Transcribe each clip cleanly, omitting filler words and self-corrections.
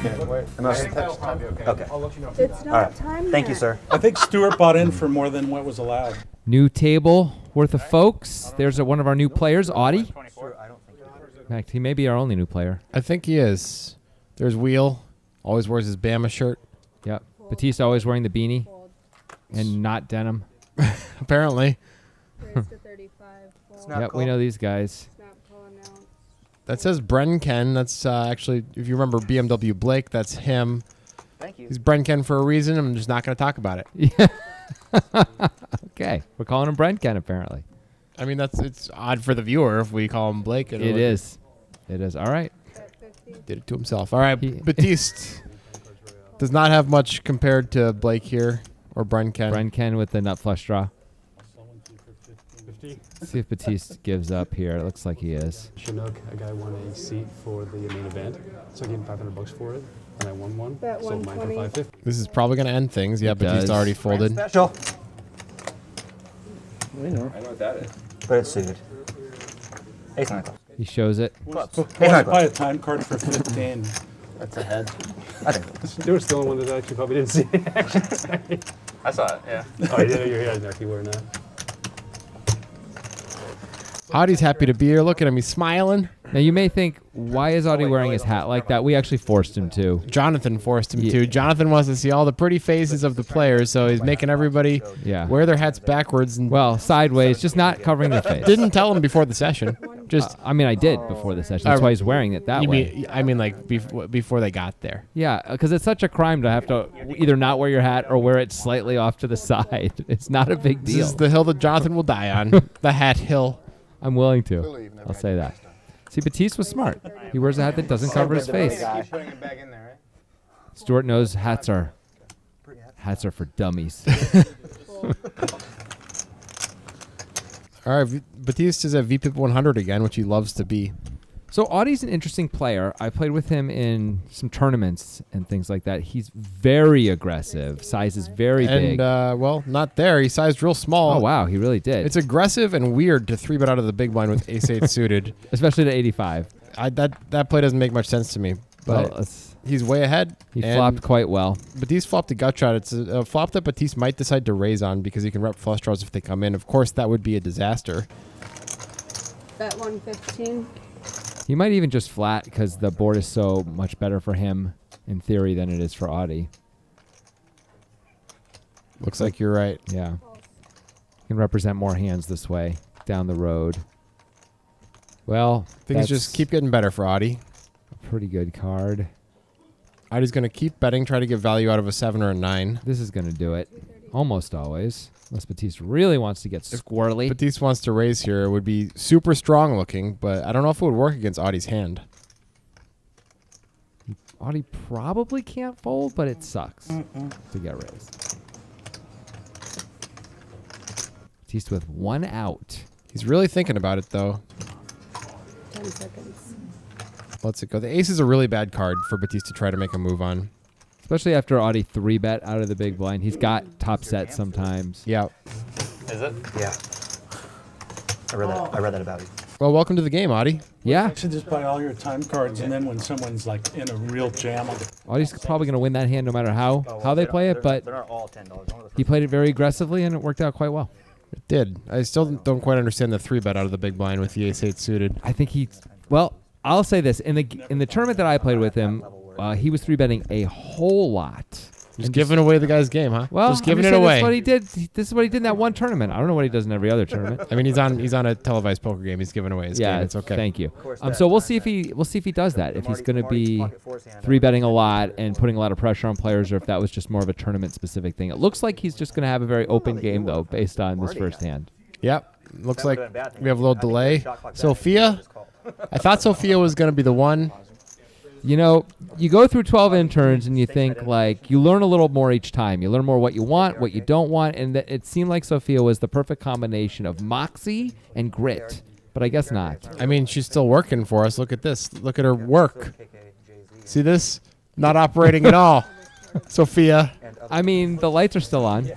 Okay. It's not time Thank you, yet. sir. I think Stuart bought in for more than what was allowed. New table worth of folks. There's one of our new players, Audie. In fact, he may be our only new player. I think he is. There's Wheel. Always wears his Bama shirt. Yep. Batista always wearing the beanie and not denim. Apparently. Raise to 35. Fold. Yep, we know these guys. Snap call announced. That says Brenken. That's actually, if you remember BMW Blake, that's him. Thank you. He's Brenken for a reason. I'm just not going to talk about it. Yeah. Okay. We're calling him Brent Ken, apparently. I mean, it's odd for the viewer if we call him Blake. It is. It is. All right. Bet 50. Did it to himself. All right, Batiste does not have much compared to Blake here or Brenken. Brent Ken with the nut flush draw. See if Batiste gives up here. It looks like he is. Chinook, a guy won a seat for the main event, so I gave him $500 for it, and I won one. Bet Sold mine for 120. $550. This is probably going to end things. Yeah, It Batiste does. already folded. Special. I know what that is. But it's suited. Ace nine clubs. He shows it. Buy a time card for 15. That's a head. I think. There was still one that I actually probably didn't see. I saw it, yeah. Oh, you did? You're here. Actually wearing that. Audie's happy to be here. Look at him. He's smiling. Now, you may think, why is Audie wearing his hat like that? We actually forced him to. Jonathan forced him Yeah. to. Jonathan wants to see all the pretty faces of the players, so he's making everybody Yeah. wear their hats backwards. And Well, sideways, just not covering their face. didn't tell him before the session. Just I mean, I did before the session. That's why he's wearing it that you way. mean, I mean, like before they got there. Yeah, because it's such a crime to have to either not wear your hat or wear it slightly off to the side. It's not a big This deal. is the hill that Jonathan will die on. The hat hill. I'm willing to. I'll say that. See, Batiste was smart. He wears a hat that doesn't cover his face. Keep putting it back in there, right? Stuart knows hats are for dummies. All right, Batiste is at VPIP 100 again, which he loves to be. So Audie's an interesting player. I played with him in some tournaments and things like that. He's very aggressive. Size is very And, big. well, not there. He sized real small. Oh, wow. He really did. It's aggressive and weird to 3-bet out of the big blind with ace-8 suited. Especially to 85. That play doesn't make much sense to me. But Well, it's- he's way ahead. he and flopped quite well. Batiste flopped a gut shot. It's a flop that Batiste might decide to raise on because he can rep flush draws if they come in. Of course, that would be a disaster. Bet 115. He might even just flat because the board is so much better for him in theory than it is for Audie. Looks like you're right. Yeah. Can represent more hands this way down the road. Well, Things just keep getting better for Audie. a pretty good card. Audie's going to keep betting, try to get value out of a 7 or a 9. This is going to do it. Almost always. Unless Batiste really wants to get squirrely. Batiste wants to raise here. It would be super strong looking, but I don't know if it would work against Audie's hand. Audie probably can't fold, but it sucks to get raised. Batiste with one out. He's really thinking about it, though. 10 seconds. Let's it go. The ace is a really bad card for Batiste to try to make a move on. Especially after Audie 3-bet out of the big blind. He's got top set sometimes. Yeah. Is it? Yeah. I read that about you. Well, welcome to the game, Audie. Yeah. You should just buy all your time cards, and then when someone's like in a real jam, Audie's probably going to win that hand no matter how they play it, but They're not all $10. he played it very aggressively and it worked out quite well. It did. I still don't quite understand the 3-bet out of the big blind with the ace-8 suited. I think well, I'll say this. In the tournament that I played with him, he was 3-betting a whole lot. Just giving away the guy's game, huh? Well, just giving I'm it saying away. That's what he did. This is what he did in that one tournament. I don't know what he does in every other tournament. I mean, he's on a televised poker game. He's giving away his game. It's okay. Thank you. So we'll see if he does that. If he's going to be 3-betting a lot and putting a lot of pressure on players, or if that was just more of a tournament specific thing. It looks like he's just going to have a very open game though, based on this first hand. Yep. Looks like we have a little delay. Sophia. I thought Sophia was going to be the one. You know, you go through 12 interns and you think, like, you learn a little more each time. You learn more what you want, what you don't want, and it seemed like Sophia was the perfect combination of moxie and grit, but I guess not. I mean, she's still working for us. Look at this. Look at her work. See this? Not operating at all. Sophia. I mean, the lights are still on.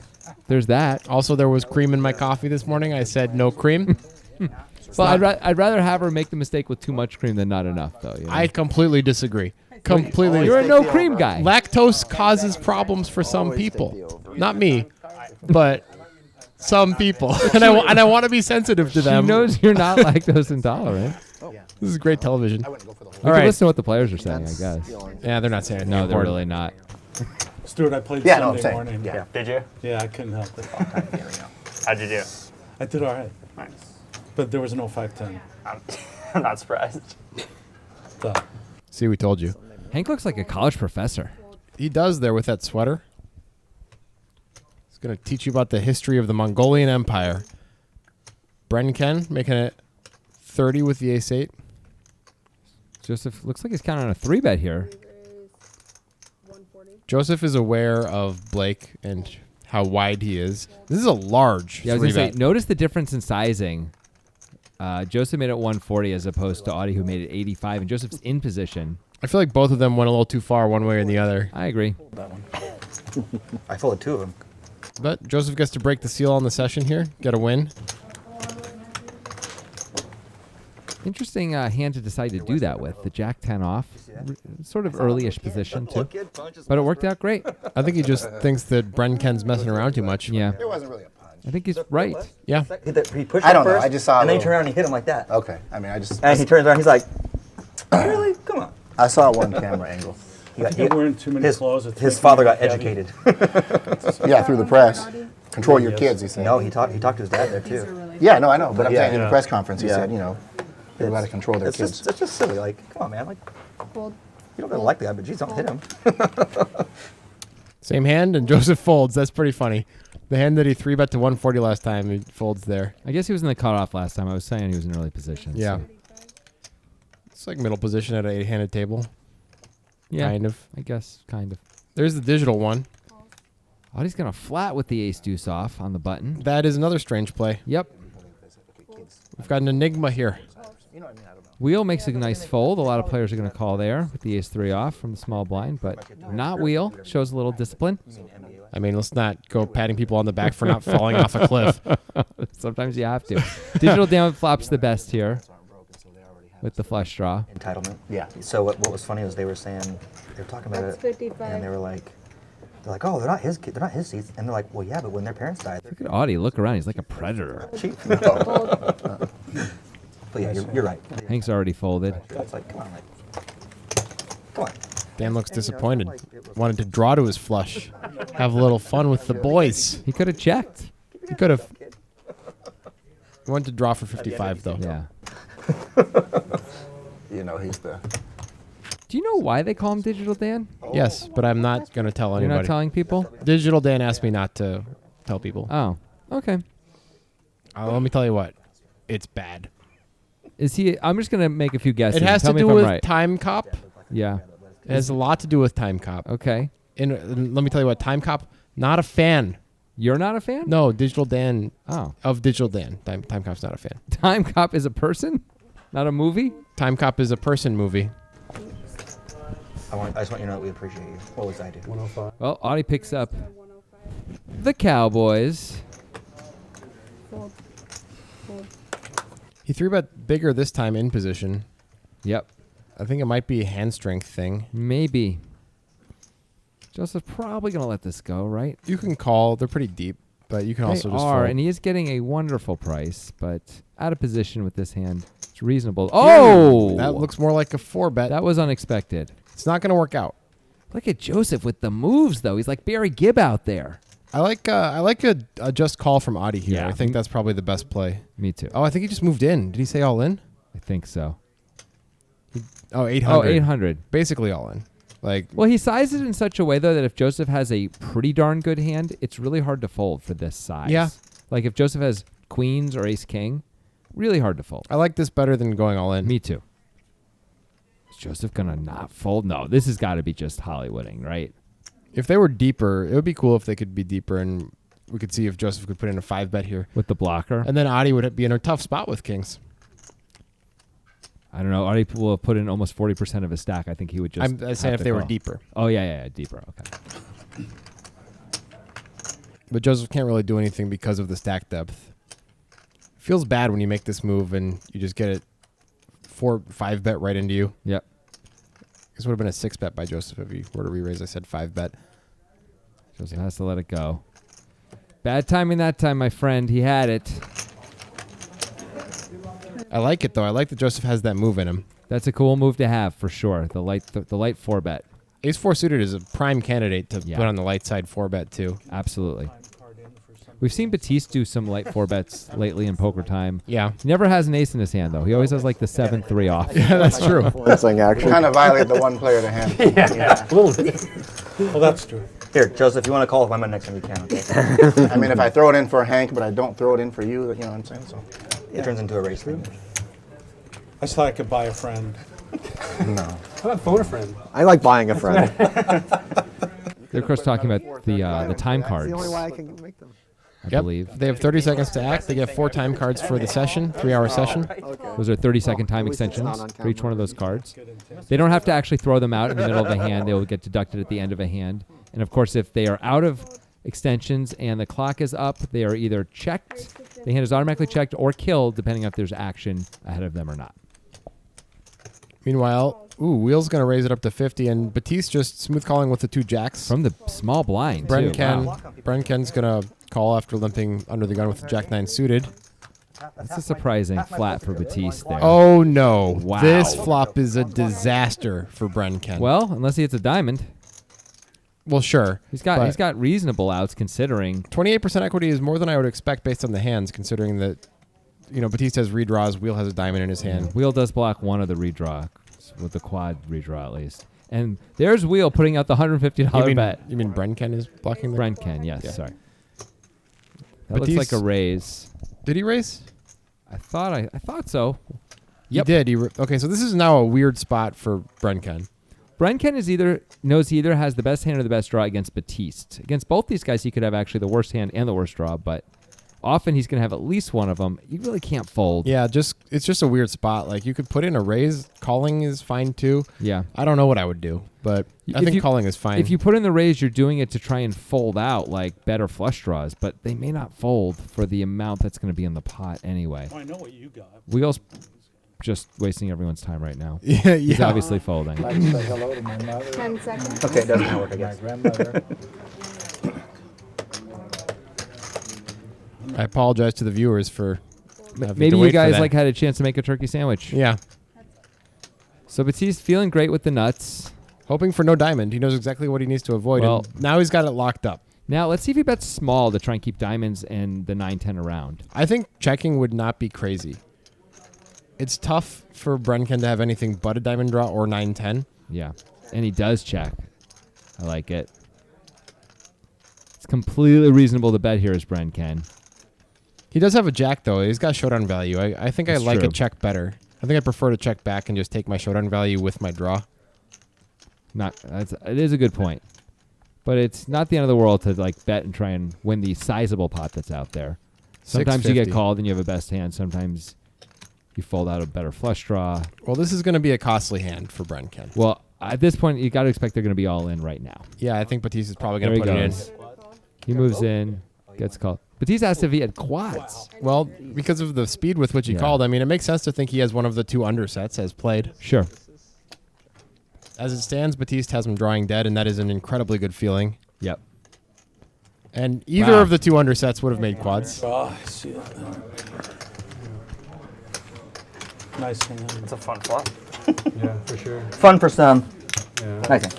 There's that. Also, there was cream in my coffee this morning. I said no cream. Well, I'd rather have her make the mistake with too much cream than not enough, though. You know? I completely disagree. completely. You're a no cream guy. Lactose causes problems for some people. Not me, but some people. and I want to be sensitive to She them. knows you're not lactose intolerant. This is great television. We All can right. listen to what the players are saying, I guess. Yeah, they're not saying anything. No, they're important. really not. Stuart, I played Yeah, no, I'm Sunday saying. morning. Yeah. Did you? Yeah, I couldn't help it. How'd you do? I did all right, Nice. but there was no 5-10. I'm not surprised. So, See, we told you. Hank looks like a college professor. He does there with that sweater. He's going to teach you about the history of the Mongolian Empire. Brenken making it 30 with the ace-8. Joseph looks like he's counting on a 3-bet here. Is 140. Joseph is aware of Blake and how wide he is. This is a large Yeah, I was going to say, 3-bet. notice the difference in sizing. Joseph made it 140 as opposed to Audie, who made it 85, and Joseph's in position. I feel like both of them went a little too far one way or the other. I agree. That one. I folded 2 of them. But Joseph gets to break the seal on the session here, get a win. Interesting hand to decide to do that with. The Jack-10 off. Sort of early-ish position, too. But it worked out great. I think he just thinks that Brenken's messing around too much. Yeah, It wasn't really a punch. I think he's right. Yeah. He pushed I it don't know, first, I just saw a and then he little- turned around and he hit him like that. Okay. I mean, I just. And he turns around, he's like, really? Come on. I saw one camera angle. He got, you're wearing too many clothes. It's his making father me got heavy. educated. Yeah, through the press. Audie? Control your Yes. kids, he said. No, he talked to his dad there These are too. really Yeah, no, I know. But I'm Yeah. saying in the Yeah. press conference, he Yeah. said, they've got to control their It's kids. just, it's just silly. Like, come on, man. Like, fold. you don't really like the guy, but geez, don't hit him. Same hand, and Joseph folds. That's pretty funny. The hand that he 3-bet to 140 last time, he folds there. I guess he was in the cutoff last time. I was saying he was in early position. Yeah. so- It's like middle position at an 8-handed table. Yeah, Kind of. I guess, kind of. There's the digital one. Audie's going to flat with the ace-deuce off on the button. That is another strange play. Yep. We've got an enigma here. Wheel makes a nice fold. A lot of players are going to call there with the ace-3 off from the small blind, but not Wheel. Shows a little discipline. I mean, let's not go patting people on the back for not falling off a cliff. Sometimes you have to. Digital down flops the best here with the flush draw. Entitlement. Yeah. So what was funny was they were saying, they were talking about That's it, 55. and they were like, oh, they're not his kids, they're not his seats, and they're like, well, yeah, but when their parents died, Look at Audie. Look around. He's like a predator. they're cheap. Fold. But yeah, you're right. Hank's already folded. It's like, come on, like, come on. Dan looks disappointed. Wanted to draw to his flush. Have a little fun with the boys. He could have checked. He could have. Wanted to draw for 55, though. Yeah. He's the. Do you know why they call him Digital Dan? Yes, but I'm not going to tell You're anybody. not telling people? Digital Dan asked me not to tell people. Oh, okay. Let me tell you what. It's bad. Is he? I'm just gonna make a few guesses. It has Tell to me do if I'm with right. Time Cop. Yeah. It has a lot to do with Time Cop. Okay. And let me tell you what. Time Cop, not a fan. You're not a fan? No, Digital Dan, Oh. of Digital Dan. Time Cop's not a fan. Time Cop is a person, not a movie. Time Cop is a person movie. I just want you to know that we appreciate you. What was I do? 105. Well, Audie picks up 105. the Cowboys. Fold. Fold. He 3-bet bigger this time in position. Yep. I think it might be a hand strength thing. Maybe. Joseph's probably gonna let this go, right? You can call. They're pretty deep, but you can also They just are, fold. and he is getting a wonderful price, but out of position with this hand. It's reasonable. Oh, That looks more like a 4-bet. that was unexpected. It's not going to work out. Look at Joseph with the moves, though. He's like Barry Gibb out there. I like a just call from Audie here. Yeah. I think that's probably the best play. Me too. Oh, I think he just moved in. Did he say all in? I think so. Oh, 800. Oh, 800. Basically all in. Like, Well, he sized it in such a way, though, that if Joseph has a pretty darn good hand, it's really hard to fold for this size. Yeah. Like if Joseph has queens or ace king, really hard to fold. I like this better than going all in. Me too. Is Joseph going to not fold? No, this has got to be just Hollywooding, right? If they were deeper, it would be cool if they could be deeper, and we could see if Joseph could put in a 5-bet here. With the blocker. And then Audie would be in a tough spot with kings. I don't know. Audie will put in almost 40% of his stack. I think he would just. I'm saying have if to they were call. deeper. Oh, yeah, deeper. Okay. But Joseph can't really do anything because of the stack depth. Feels bad when you make this move and you just get it 4-5 bet right into you. Yep. This would have been a 6-bet by Joseph if he were to re-raise. I said 5-bet. Joseph has to let it go. Bad timing that time, my friend. He had it. I like it though. I like that Joseph has that move in him. That's a cool move to have for sure. The light 4-bet. Ace 4 suited is a prime candidate to Yeah. put on the light side 4-bet too. Absolutely. We've seen Batiste do some light 4-bets lately in poker time. Yeah. He never has an ace in his hand though. He always has like the 7-3 off. Yeah, that's true. Influencing action. Kind of violate the one player to hand. A little bit. Well, that's true. Here, Joseph, if you want to call if I'm in next time, you can. Okay? I mean, if I throw it in for Hank, but I don't throw it in for you, you know what I'm saying? So, It turns into a race thing. I just thought I could buy a friend. no. How about phone a friend? I like buying a friend. They're of course talking about the time cards. That's the only way I can make them. I Yep. believe They have 30 seconds to act. They get 4 time cards for the session, 3-hour session. those are 30-second time At least it's not extensions on for each camera. one of those cards. They don't have to actually throw them out in the middle of the hand. They will get deducted at the end of a hand. And of course, if they are out of extensions and the clock is up, they are either checked, the hand is automatically checked, or killed, depending on if there's action ahead of them or not. Meanwhile, Wheel's going to raise it up to 50, and Batiste just smooth calling with the 2 jacks. From the small blind, too. Wow. Brenken's going to call after limping under the gun with the Jack 9 suited. That's a surprising flat for Batiste there. Oh, no. Wow. This flop is a disaster for Brenken. Well, unless he hits a diamond. Well, sure. He's but got reasonable outs considering. 28% equity is more than I would expect based on the hands, considering that, Batiste has redraws, Wheel has a diamond in his hand. Wheel does block one of the redraw, with the quad redraw at least. And there's Wheel putting out the $150 bet. You mean Brenken is blocking the... Brenken, yes, Yeah. sorry. That looks Batiste- like a raise. Did he raise? I thought so. Yep. He did. Okay, so this is now a weird spot for Brenken. Brenken knows he either has the best hand or the best draw against Batiste. Against both these guys, he could have actually the worst hand and the worst draw, but often he's going to have at least one of them. You really can't fold. Yeah, it's just a weird spot. Like, you could put in a raise. Calling is fine, too. Yeah. I don't know what I would do, but I think calling is fine. If you put in the raise, you're doing it to try and fold out, like, better flush draws, but they may not fold for the amount that's going to be in the pot anyway. Oh, I know what you got. Wheel's just wasting everyone's time right now. Yeah, He's obviously folding. I'd like to say hello to my mother, 10 seconds. Okay, it doesn't work, I my guess. grandmother. I apologize to the viewers for having Maybe to you wait for guys that. had a chance to make a turkey sandwich. Yeah. So Batiste feeling great with the nuts. Hoping for no diamond. He knows exactly what he needs to avoid. Well- And now he's got it locked up. Now let's see if he bets small to try and keep diamonds and the 9-10 around. I think checking would not be crazy. It's tough for Brenken to have anything but a diamond draw or 9-10. Yeah, and he does check. I like it. It's completely reasonable to bet here is Brenken. He does have a jack, though. He's got showdown value. I think That's I like true. a check better. I think I prefer to check back and just take my showdown value with my draw. It is a good point, but it's not the end of the world to like bet and try and win the sizable pot that's out there. Sometimes you get 650. called and you have a best hand. Sometimes you fold out a better flush draw. Well, this is going to be a costly hand for Brenken. Well, at this point, you got to expect they're going to be all in right now. Yeah, I think Batiste is probably There going he to put it in. goes. He moves in, gets called. Batiste asked if he had quads. Well, because of the speed with which he Yeah. called, I mean, it makes sense to think he has one of the 2 undersets as played. Sure. As it stands, Batiste has him drawing dead, and that is an incredibly good feeling. Yep. And either Wow. of the 2 undersets would have made quads. Oh, I see that now. Nice hand. It's a fun flop. Yeah, for sure. Fun for some. Yeah. Nice hand.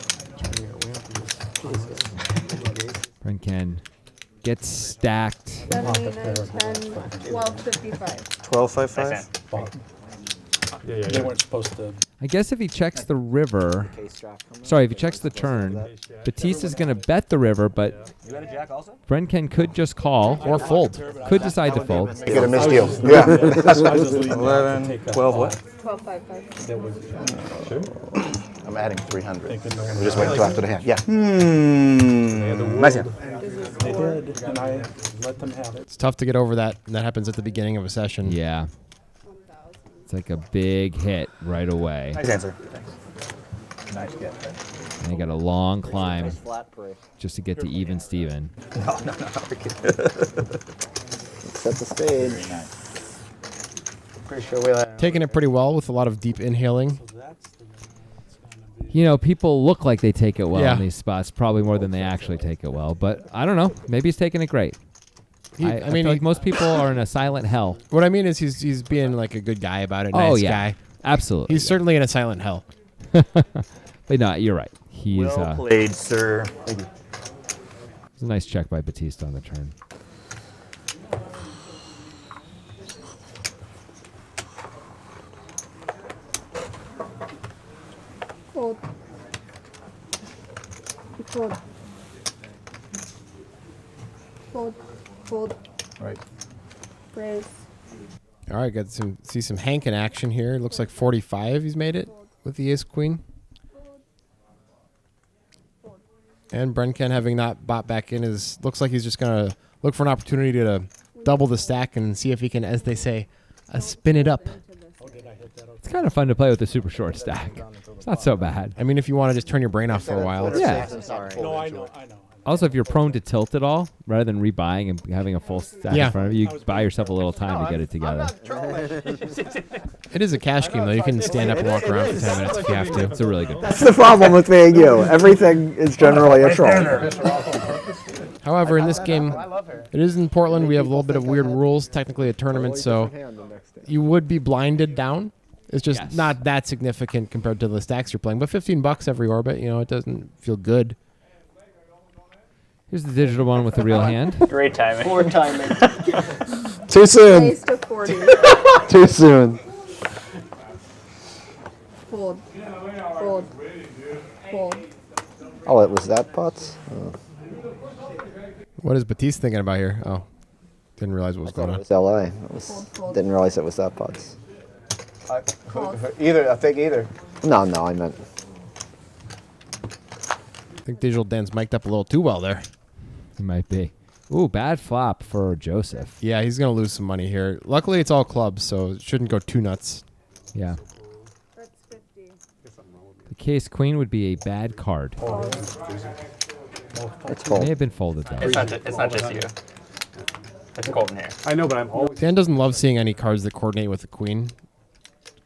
Brenken gets stacked. 7, 8, 9, 10, 12, 55. 12.55. Nice hand. Yeah, yeah, They yeah. weren't supposed to. I guess if he checks the river, sorry, if he checks the turn, Batiste is going to bet the river, but You had a jack also? Brenken could just call Or fold. could decide to fold. You get a misdeal. Yeah. I just leave that to 11, take a 12 what? 12, 5, 5. That was Sure. I'm adding 300. They could know. We're just waiting until after the hand. Yeah. Nice hand. They did, and I let them have it. It's tough to get over that, and that happens at the beginning of a session. Yeah. It's like a big hit right away. Nice answer. Nice get. And they got a long climb just to get to even Steven. Set the stage. Very nice. Pretty sure we Taking it pretty well with a lot of deep inhaling. So that's the one that's going to be. people look like they take it well Yeah. in these spots, probably more than they actually take it well. But I don't know. Maybe he's taking it great. I mean, feel like most people are in a silent hell. What I mean is he's being like a good guy about it. Oh, Nice yeah. guy. Absolutely. He's certainly in a silent hell. But no, you're right. He's Well played, sir. it was a nice check by Batista on the turn. Fold. Fold. Fold. Fold. Right. Raise. All right, see some Hank in action here. Looks like 45 he's made it with the ace queen. And Brenken, having not bought back in, looks like he's just going to look for an opportunity to double the stack and see if he can, as they say, spin it up. It's kind of fun to play with the super short stack. It's not so bad. I mean, if you want to just turn your brain off for a while. Yeah. No, I know. Also, if you're prone to tilt at all, rather than rebuying and having a full stack Yeah. in front of you, you buy yourself a little time to get it together. It is a cash game, though. You can stand up and walk around for 10 minutes if you have to. It's a really good. That's the problem with me and you. Everything is generally a troll. However, in this game, it is in Portland. We have a little bit of weird rules. Technically a tournament, so you would be blinded down. It's just Yes. not that significant compared to the stacks you're playing. But $15 every orbit, it doesn't feel good. Here's the digital one with the real hand. Great timing. Poor timing. Too soon. Raise to 40. Too soon. Fold. Fold. Fold. Oh, it was that putts? What is Batiste thinking about here? Oh, didn't realize what was going It on. was LA. Fold. Fold. Didn't realize it was that putts. Either, I think either. No, I meant. I think Digital Dan's mic'd up a little too well there. He might be. Ooh, bad flop for Joseph. Yeah, he's going to lose some money here. Luckily, it's all clubs, so it shouldn't go too nuts. Yeah. That's 50. The case queen would be a bad card. It's May fold. have been folded though. It's not just you. It's golden here. I know, but I'm always. Dan doesn't love seeing any cards that coordinate with the queen.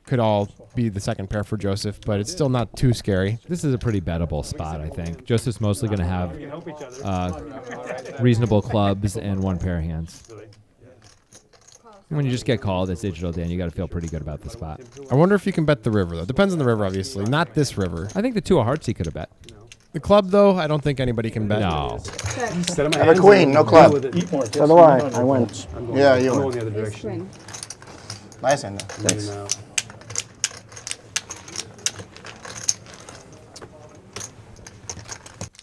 Could all be the second pair for Joseph, but it's still not too scary. This is a pretty bettable spot, I think. Joseph's mostly going to have reasonable clubs and one pair of hands. And when you just get called, it's digital, Dan. You got to feel pretty good about the spot. I wonder if you can bet the river, though. Depends on the river, obviously. Not this river. I think the two of hearts he could have bet. The club, though, I don't think anybody can bet. No. Check. Instead of my I have a hands, queen, no I'm club. with it. Eat more. So do I went. I'm going, Yeah, I'm you going win. the other Ace direction. queen. Nice hand. Thanks. And,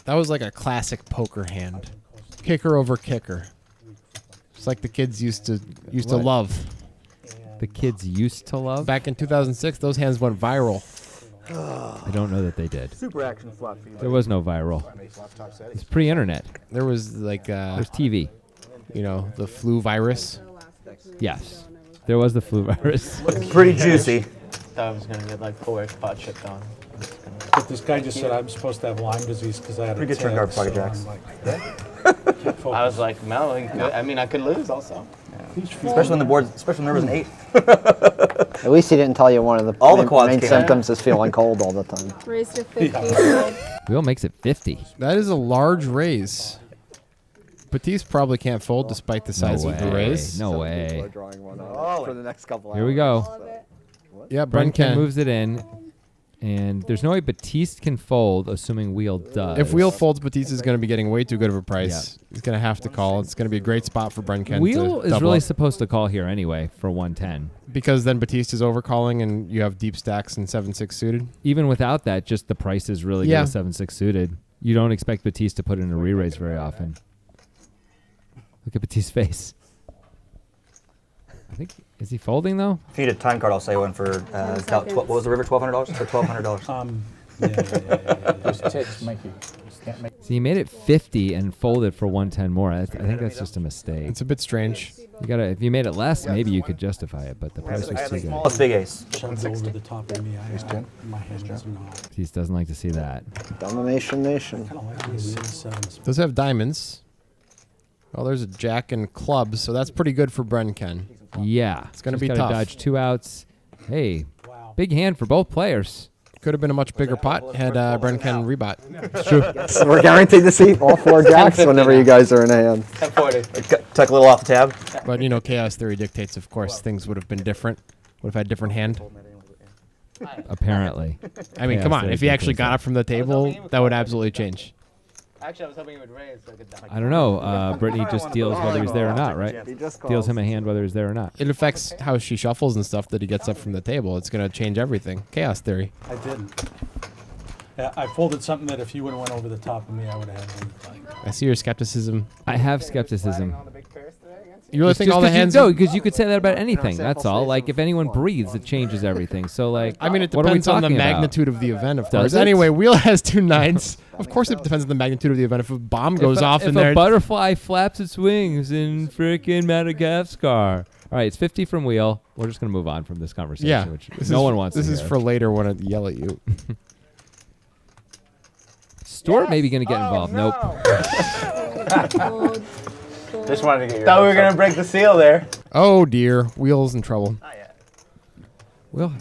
That was like a classic poker hand. Kicker over kicker. Just like the kids used to What? love. The kids used to love. Back in 2006, those hands went viral. I don't know that they did. Super action flop for you. There was no viral. It's pre-internet. There was like, There's TV. the flu virus. Yes. There was the flu virus. Pretty juicy. Thought I was gonna get like 4 spot chipped on. But this guy just said I'm supposed to have Lyme disease because I had Pretty a good turn TED, guard, Pocket so Jacks. I'm like, I was like, no, I mean, I could lose also. Especially when the board, especially when there was an 8. At least he didn't tell you one of the All the quads main came out. symptoms is feeling cold all the time. Raise to 50. Fold. Wheel makes it 50. That is a large raise. Batiste probably can't fold despite the size of the raise. No way. Drawing one for the next couple Here we go. All of it. Yeah, Brenken Brenken. moves it in. And there's no way Batiste can fold, assuming Wheel does. If Wheel folds, Batiste is going to be getting way too good of a price. He's going to have to call. It's going to be a great spot for Brenken. Wheel to is double really up. supposed to call here anyway for 110. Because then Batiste is overcalling and you have deep stacks and 7-6 suited. Even without that, just the price is really Yeah. good with 7-6 suited. You don't expect Batiste to put in a re-raise very often. Look at Batiste's face. I think, is he folding though? If you need a time card, I'll say one for, seconds. what was the river, $1,200? For $1,200. yeah. Just takes Mikey. Just can't make. So he made it 50 and folded for 110 more. I think that's just a mistake. It's a bit strange. You gotta, if you made it less, maybe you could justify it, but the price was too good. Plus big ace. Shoved over the top of me. My hand is not. Batiste doesn't like to see that. Domination Nation. I don't like these 7s. Does have diamonds. Well, there's a jack and clubs, so that's pretty good for Brenken. Yeah, It's gonna just be gotta tough. dodge 2 outs. Hey, Wow. big hand for both players. Could have been a much bigger pot had Bren Ken rebot. So we're guaranteed to see all 4 jacks whenever you guys are in hand. 1040. Tuck a little off the tab. But you know, chaos theory dictates, of course, things would have been different. Would have had different hand. Apparently. I mean, come Chaos on. theory If he actually dictates got that. up from the table, that would absolutely change. Actually, I was hoping it would raise. So I could I don't know. Brittany just deals whether he's there or not, right? He just Deals calls. him a hand whether he's there or not. It affects how she shuffles and stuff that he gets up from the table. It's going to change everything. Chaos theory. I didn't. Yeah, I folded something that if you would have went over the top of me, I would have had one. I see your skepticism. I have skepticism. You really It's think just all the 'cause you- hands... No, because you could say that about anything. That's all. Like, if anyone breathes, it changes everything. So, like, I mean, it what are we depends on the talking about? magnitude of the event, of Does course. it? Anyway, Wheel has 2 9s. Of course, it depends on the magnitude of the event. If a bomb goes off in if there... a butterfly flaps its wings in frickin' Madagascar. All right, it's 50 from Wheel. We're just going to move on from this conversation, yeah. which This no is- one wants This to is hear. for later when I yell at you. Stuart maybe going to get involved. Nope. Fold. Just wanted to get your. Thought we were gonna break the seal there. Oh, dear. Wheel's in trouble. Will.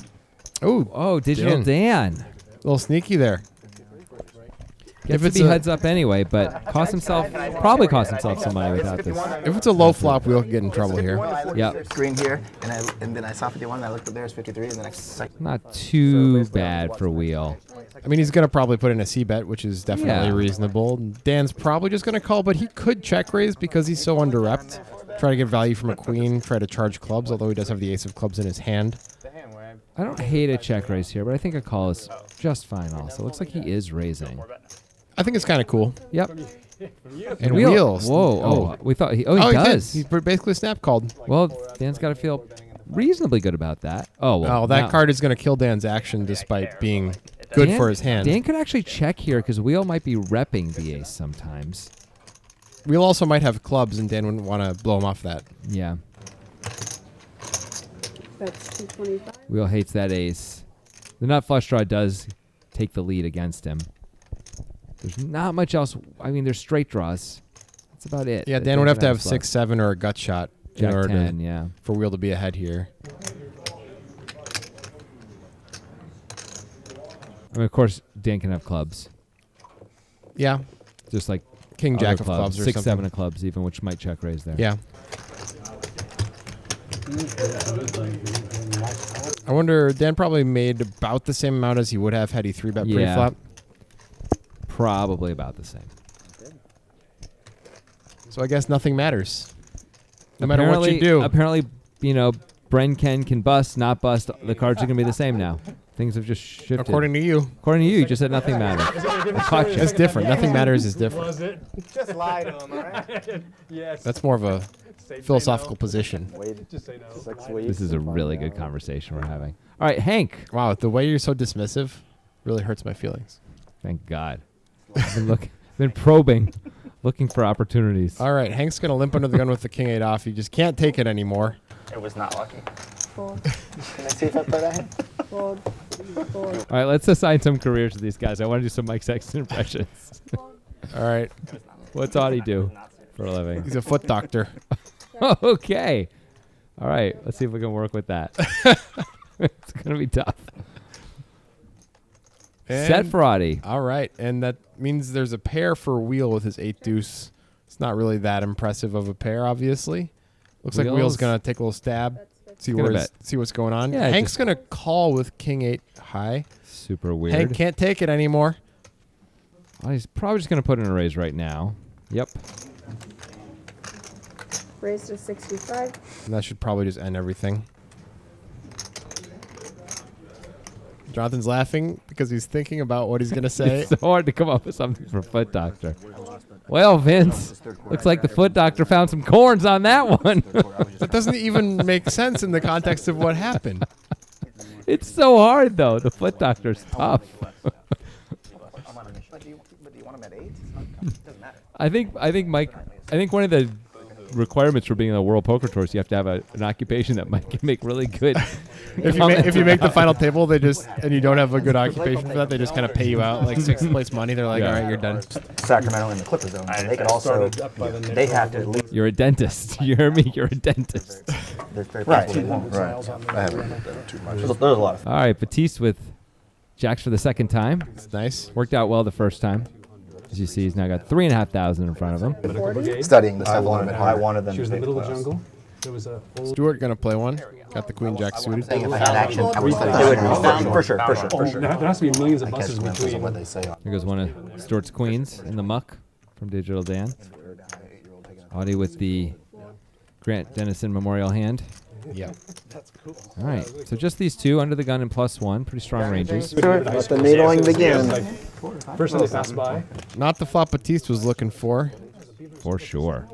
Oh, Oh, Digital Dan. a little sneaky there. Gets to it's be a- heads up anyway, but probably cost himself some money without this. If it's a low flop, Wheel could get in trouble here. Yep. Screen here, and then I saw 51, and I looked up there, it's 53, and then Not too bad for Wheel. I mean, he's going to probably put in a C-bet, which is definitely Yeah. reasonable. Dan's probably just going to call, but he could check raise because he's so under-repped. Try to get value from a queen, try to charge clubs, although he does have the ace of clubs in his hand. I don't hate a check raise here, but I think a call is just fine also. Looks like he is raising. I think it's kind of cool. Yep. And Wheels. Whoa. Oh, we thought he he does. He basically snap called. Well, Dan's got to feel reasonably good about that. Oh, well. Oh, that now- card is going to kill Dan's action despite being good Dan- for his hand. Dan could actually check here because Wheel might be repping the ace sometimes. Wheel also might have clubs, and Dan wouldn't want to blow him off that. Yeah. That's 225. Wheel hates that ace. The nut flush draw does take the lead against him. There's not much else. I mean, there's straight draws. That's about it. Yeah, that Dan would have to have has left. 6, 7, or a gut shot in Jack order 10, yeah. for Wheel to be ahead here. I mean, of course, Dan can have clubs. Yeah, Just like King other Jack of clubs or 6, something. 7 of clubs, even, which might check raise there. Yeah. I wonder, Dan probably made about the same amount as he would have had he 3-bet Yeah. pre-flop. Probably about the same. So I guess nothing matters. No matter what you do. Apparently, Bren Ken can bust, not bust. The cards are going to be the same now. Things have just shifted. According to you. According to you, you just said nothing matters. I caught you. That's different. Nothing matters is different. Was it? Just lie to him, alright? Yes. That's more of a philosophical position. Just say no. 6 weeks. This is a really good conversation we're having. All right, Hank. Wow, the way you're so dismissive really hurts my feelings. Thank God. I've been probing, looking for opportunities. All right, Hank's going to limp under the gun with the King 8 off. He just can't take it anymore. It was not lucky. Fold. Can I see if I play that hand? Fold. Fold. All right, let's assign some careers to these guys. I want to do some Mike Sexton impressions. All right, What's Audie do for a living? he's a foot doctor. Okay. All right, let's see if we can work with that. It's going to be tough. Set And- for Audie. All right, and that means there's a pair for Wheel with his 8 deuce. It's not really that impressive of a pair, obviously. Looks like Wheel's Wheel's- gonna take a little stab, see Gonna where bet. see what's going on. Yeah, Hank's just- gonna call with King 8 high. Super weird. Hank can't take it anymore. Oh, he's probably just going to put in a raise right now. Yep. Raise to 65. And that should probably just end everything. Jonathan's laughing because he's thinking about what he's gonna say. It's so hard to come up with something for Foot Doctor. Well, Vince, looks like the Foot Doctor found some corns on that one. That doesn't even make sense in the context of what happened. It's so hard, though. The Foot Doctor's tough. But do you want him at 8? It doesn't matter. I think Mike. I think one of the requirements for being on the World Poker Tour is you have to have an occupation that Mike can make really good. If you make the final table, and you don't have a good occupation for that, they just kind of pay you out like 6th place money. They're like, Yeah. all right, you're done. Sacramento in the Clipper zone. So they can also, Started up by the they have to at least. You're a dentist. You hear me? You're a dentist. There's very Right. possible they won't. Right. I haven't looked at it too much. There's a lot of. All right, Batiste with Jacks for the second time. It's nice. Worked out well the first time. As you see, he's now got 3,500 in front of him. Medical brigade. Studying this I a little bit wanted harder. them She was to in the take middle of the class. jungle. There was a old Stuart gonna play one. Got the queen jack suited. Saying if I had action, I would study It would this. be for sure. There has to be millions of I catch buses glimpses of between. what they say on. Here goes one of Stuart's queens in the muck from Digital Dan. Audie with the Grant Dennison Memorial hand. Yeah. All right, so just these two under the gun and +1. Pretty strong ranges. Let the needling begin. First time they passed by. Not the flop Batiste was looking for. For sure.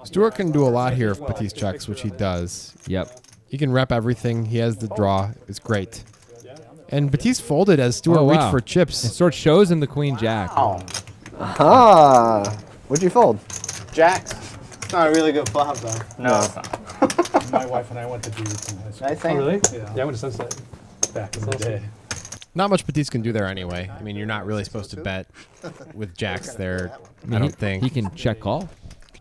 Stuart can do a lot here if Batiste checks, which he does. Yep. He can rep everything. He has the draw. It's great. And Batiste folded as Stuart Oh, reached wow. for And chips. Stuart shows him the queen jack. Ah, what'd you fold? Jacks. It's not a really good flop though. No, it's not. My wife and I went to Davidson High School. Nice Oh, thing. really? Yeah. Yeah, I went to Sunset. Back in the day. Not much Batiste can do there anyway. I mean, you're not really supposed to bet with jacks there. I mean, don't think. He can check call.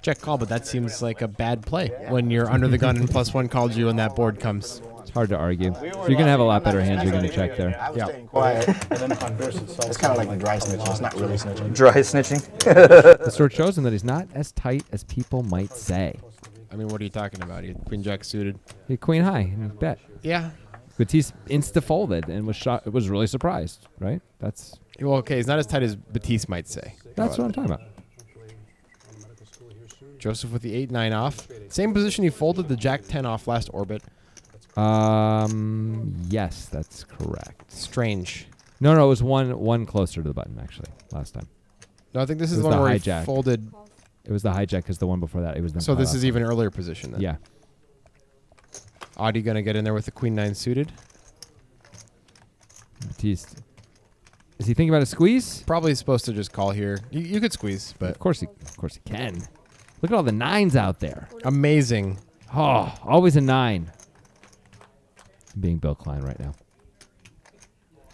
Check call, but that seems like a bad play when you're under the gun and +1 called you and that board comes. It's hard to argue. So you're going to have a lot better hands you're going to check there. I was Yeah. staying quiet. And then Honduras itself. It's kind of like the dry snitching. It's not really snitching. Dry snitching. The Stuart shows him that he's not as tight as people might say. I mean, what are you talking about? He had queen jack suited. He had queen high and he bet. Yeah. Batiste insta-folded and was really surprised, right? That's Well, okay, he's not as tight as Batiste might say. what I'm talking about. Joseph with the 8-9 off. Same position he folded the jack 10 off last orbit. Yes, that's correct. Strange. No, it was one closer to the button actually last time. No, I think this It is the was one the where he hijack. folded. It was the hijack because the one before that it was. So this is even earlier position then. Yeah. Audie gonna get in there with the queen 9 suited. Batiste. Is he thinking about a squeeze? Probably supposed to just call here. You could squeeze, but Of course he can. Look at all the nines out there. amazing. Oh, always a 9. I'm being Bill Klein right now.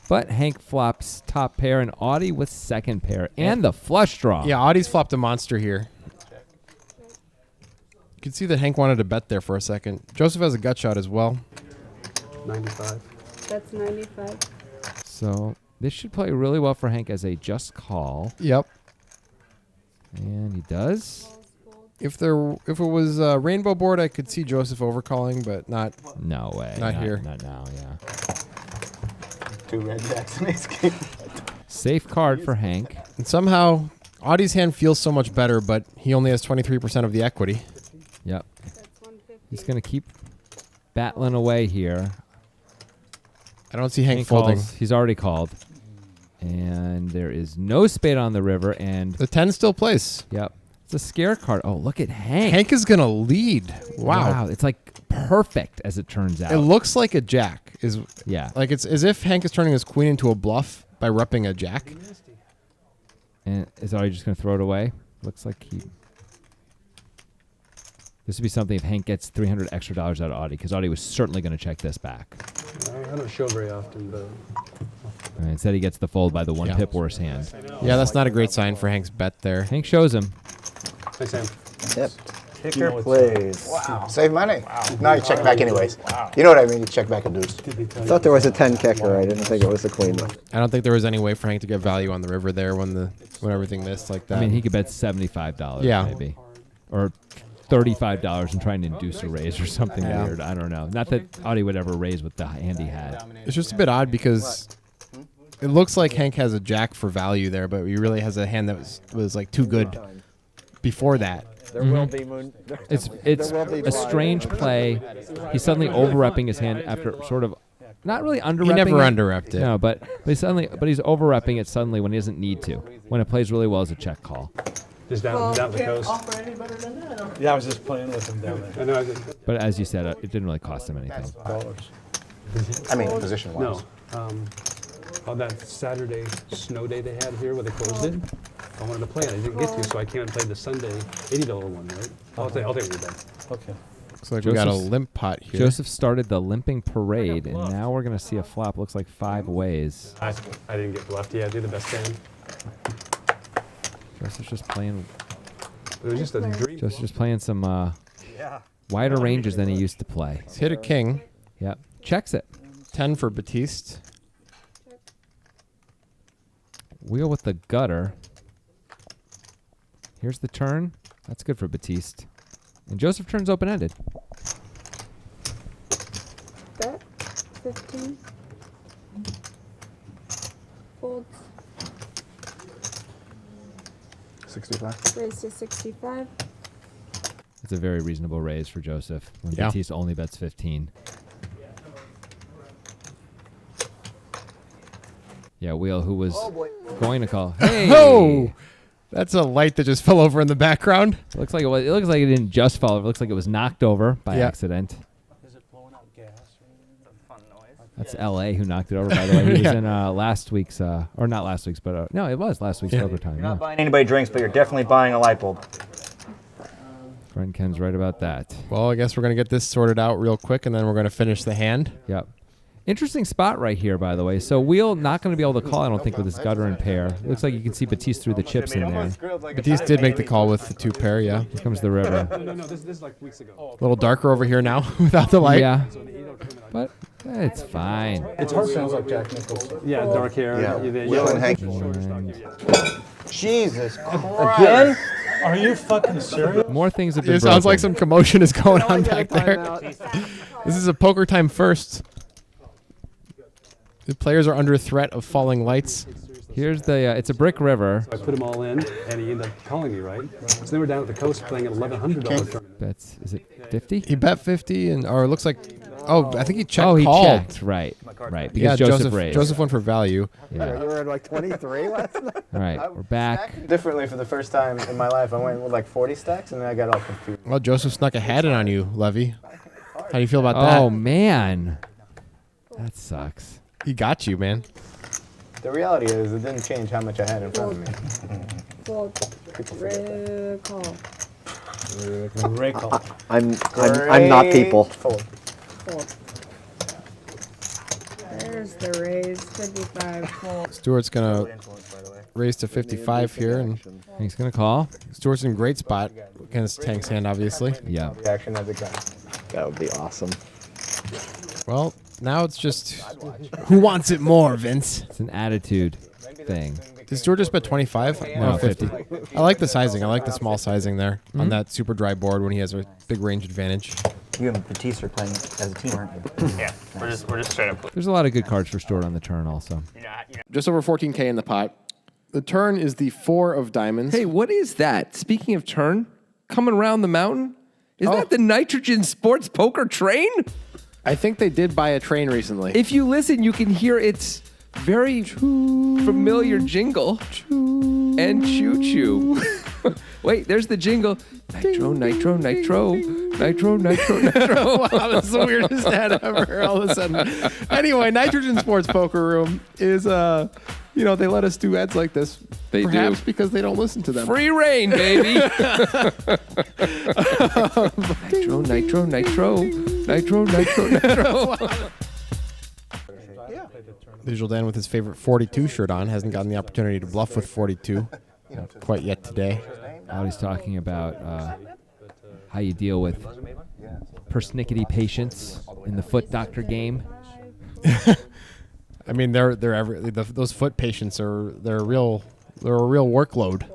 But Hank flops top pair and Audie with second pair and the flush draw. Yeah, Audie's flopped a monster here. You can see that Hank wanted to bet there for a second. Joseph has a gut shot as well. 95. That's 95. So this should play really well for Hank as a just call. Yep. And he does. If it was a rainbow board, I could see Joseph overcalling, but not. No way. Not here. Not now, yeah. 2 red jacks in ace king. Safe card for Hank. And somehow, Audie's hand feels so much better, but he only has 23% of the equity. Yep. That's 150. He's going to keep battling away here. I don't see Hank Hank folding. calls. He's already called. And there is no spade on the river. And, The 10 still plays. yep, it's a scare card. Oh, look at Hank. Hank is going to lead. Wow. It's like perfect as it turns out. It looks like a jack. Yeah. Like it's as if Hank is turning his queen into a bluff by repping a jack. And is Audie just going to throw it away? Looks like he... This would be something if Hank gets $300 extra out of Audie, because Audie was certainly going to check this back. I don't show very often, but And instead he gets the fold by the one Yeah. pip worse hand. Yeah, that's not a great sign for Hank's bet there. Hank shows him. thanks, Sam. Yep. Kicker it's, plays. Wow. Save money. Now you check back anyways. You know what I mean? You check back a deuce. I thought there was a 10 kicker. I didn't think it was the queen though. I don't think there was any way for Hank to get value on the river there when everything missed like that. I mean, he could bet $75 Yeah. maybe. Or $35 and trying to induce a raise or something Yeah. weird. I don't know. Not that Audie would ever raise with the hand he had. It's just a bit odd because it looks like Hank has a jack for value there, but he really has a hand that was like too good before that. There will be moon. It's will be a strange play. He's suddenly over-repping his hand after sort of not really under-repping He never it. under-repped it. No, but he's over-repping it suddenly when he doesn't need to. When it plays really well as a check call. Just down the coast. Yeah, I was just playing with him down there. I know. But as you said, it didn't really cost him anything. $. I mean, position-wise. No. On that Saturday snow day they had here where they closed it, I wanted to play it. I didn't get to, so I came and played the Sunday $80 one, right? I'll take what you're done. Okay. Looks like we got a Joseph's- limp pot here. Joseph started the limping parade, and now we're going to see a flop. Looks like 5 ways. I didn't get left. Yeah, do the best hand. Joseph's just playing. It was just a dream. Joseph's just playing some wider ranges than he used to play. He's hit a king. Yep. Checks it. 10 for Batiste. Wheel with the gutter. Here's the turn. That's good for Batiste. And Joseph turns open-ended. Bet 15. Folds. 65. Raise to 65. It's a very reasonable raise for Joseph when Yeah. Batiste only bets 15. Yeah, Wheel, who was going to call. Hey! Oh, that's a light that just fell over in the background. It looks like it looks like it didn't just fall over. It looks like it was knocked over by Yeah. accident. Is it blowing out gas? That's L.A. who knocked it over, by the way. He was in last week's, or not last week's, but no, it was last week's poker time. You're not Yeah. buying anybody drinks, but you're definitely buying a light bulb. Friend Ken's right about that. Well, I guess we're going to get this sorted out real quick, and then we're going to finish the hand. Yep. Interesting spot right here, by the way. So Wheel not going to be able to call, I don't think, with his gutter and pair. Looks like you can see Batiste through the chips in there. Batiste did make the call with the 2 pair, yeah. Here comes the river. No, this is like weeks ago. A little darker over here now without the light. Yeah. But it's fine. It's hard. Sounds like Jack Nicholson. Yeah, dark hair. Yeah, then Will and Hank. Jesus Christ. Again? Are you fucking serious? More things have been It sounds like broken. some commotion is going on back there. This is a poker time first. The players are under threat of falling lights. Here's the, it's a brick river. I put them all in, and he ended up calling me, right? So they were down at the coast playing an $1,100 tournament. Bets, is it 50? He bet 50, or it looks like, I think he checked Oh, he called. checked. Right. Right. Because Yeah, Joseph raised. Joseph went for value. Yeah. You were at like 23 last night. All right. We're back. Differently for the first time in my life. I went with like 40 stacks and then I got all confused. Well, Joseph snuck a hat in on you, Levy. How do you feel about that? Oh, man. That sucks. He got you, man. The reality is it didn't change how much I had in front of me. Fold. Call. Recall. I'm not people. Fold. Fold. There's the raise. 55. Fold. Stewart's going to raise to 55 here, and He's going to call. Stewart's in a great spot against Tank's hand, obviously. Yeah. Reaction as it comes. That would be awesome. Well, now it's just who wants it more, Vince? It's an attitude thing. Does Stewart just bet 25? No, 50. I like the sizing. I like the small sizing there on that super dry board when he has a big range advantage. You and Batiste are playing as a team, aren't you? Yeah, we're just straight up. There's a lot of good cards for Stewart on the turn also. Just over 14K in the pot. The turn is the 4 of diamonds. Hey, what is that? Speaking of turn, coming around the mountain? Is that the Nitrogen Sports Poker train? I think they did buy a train recently. If you listen, you can hear its very familiar jingle. And choo-choo. Wait, there's the jingle. Nitro, nitro, nitro. Nitro, nitro, nitro. Wow, that's the weirdest ad ever all of a sudden. Anyway, Nitrogen Sports Poker Room is, they let us do ads like this. They Perhaps do. because they don't listen to them. Free reign, baby. Nitro, nitro, nitro. Nitro, nitro, nitro. Visual Dan with his favorite 42 shirt on hasn't gotten the opportunity to bluff with 42 quite yet today. He's talking about how you deal with persnickety patients in the foot doctor game. I mean, those foot patients they're a real workload.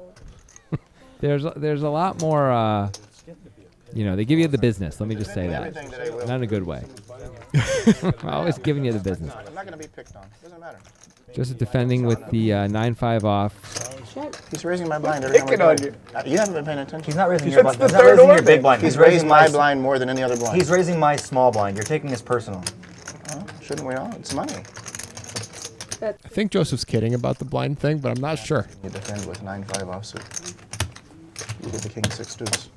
There's a lot more. They give you the business. Let me just say that. Not in a good way. Always giving you the business. I'm not going to be picked on. Doesn't matter. Joseph defending with the 9-5 off. He's raising my blind every time. Picking on you. You haven't been paying attention. He's not raising your blind. the He's not third raising your order. big blind. He's raised my blind more than any other blind. He's raising my small blind. You're taking this personal. Oh, shouldn't we all? It's money. I think Joseph's kidding about the blind thing, but I'm not sure. You defend with 9-5 offsuit. You get the king 6 deuce.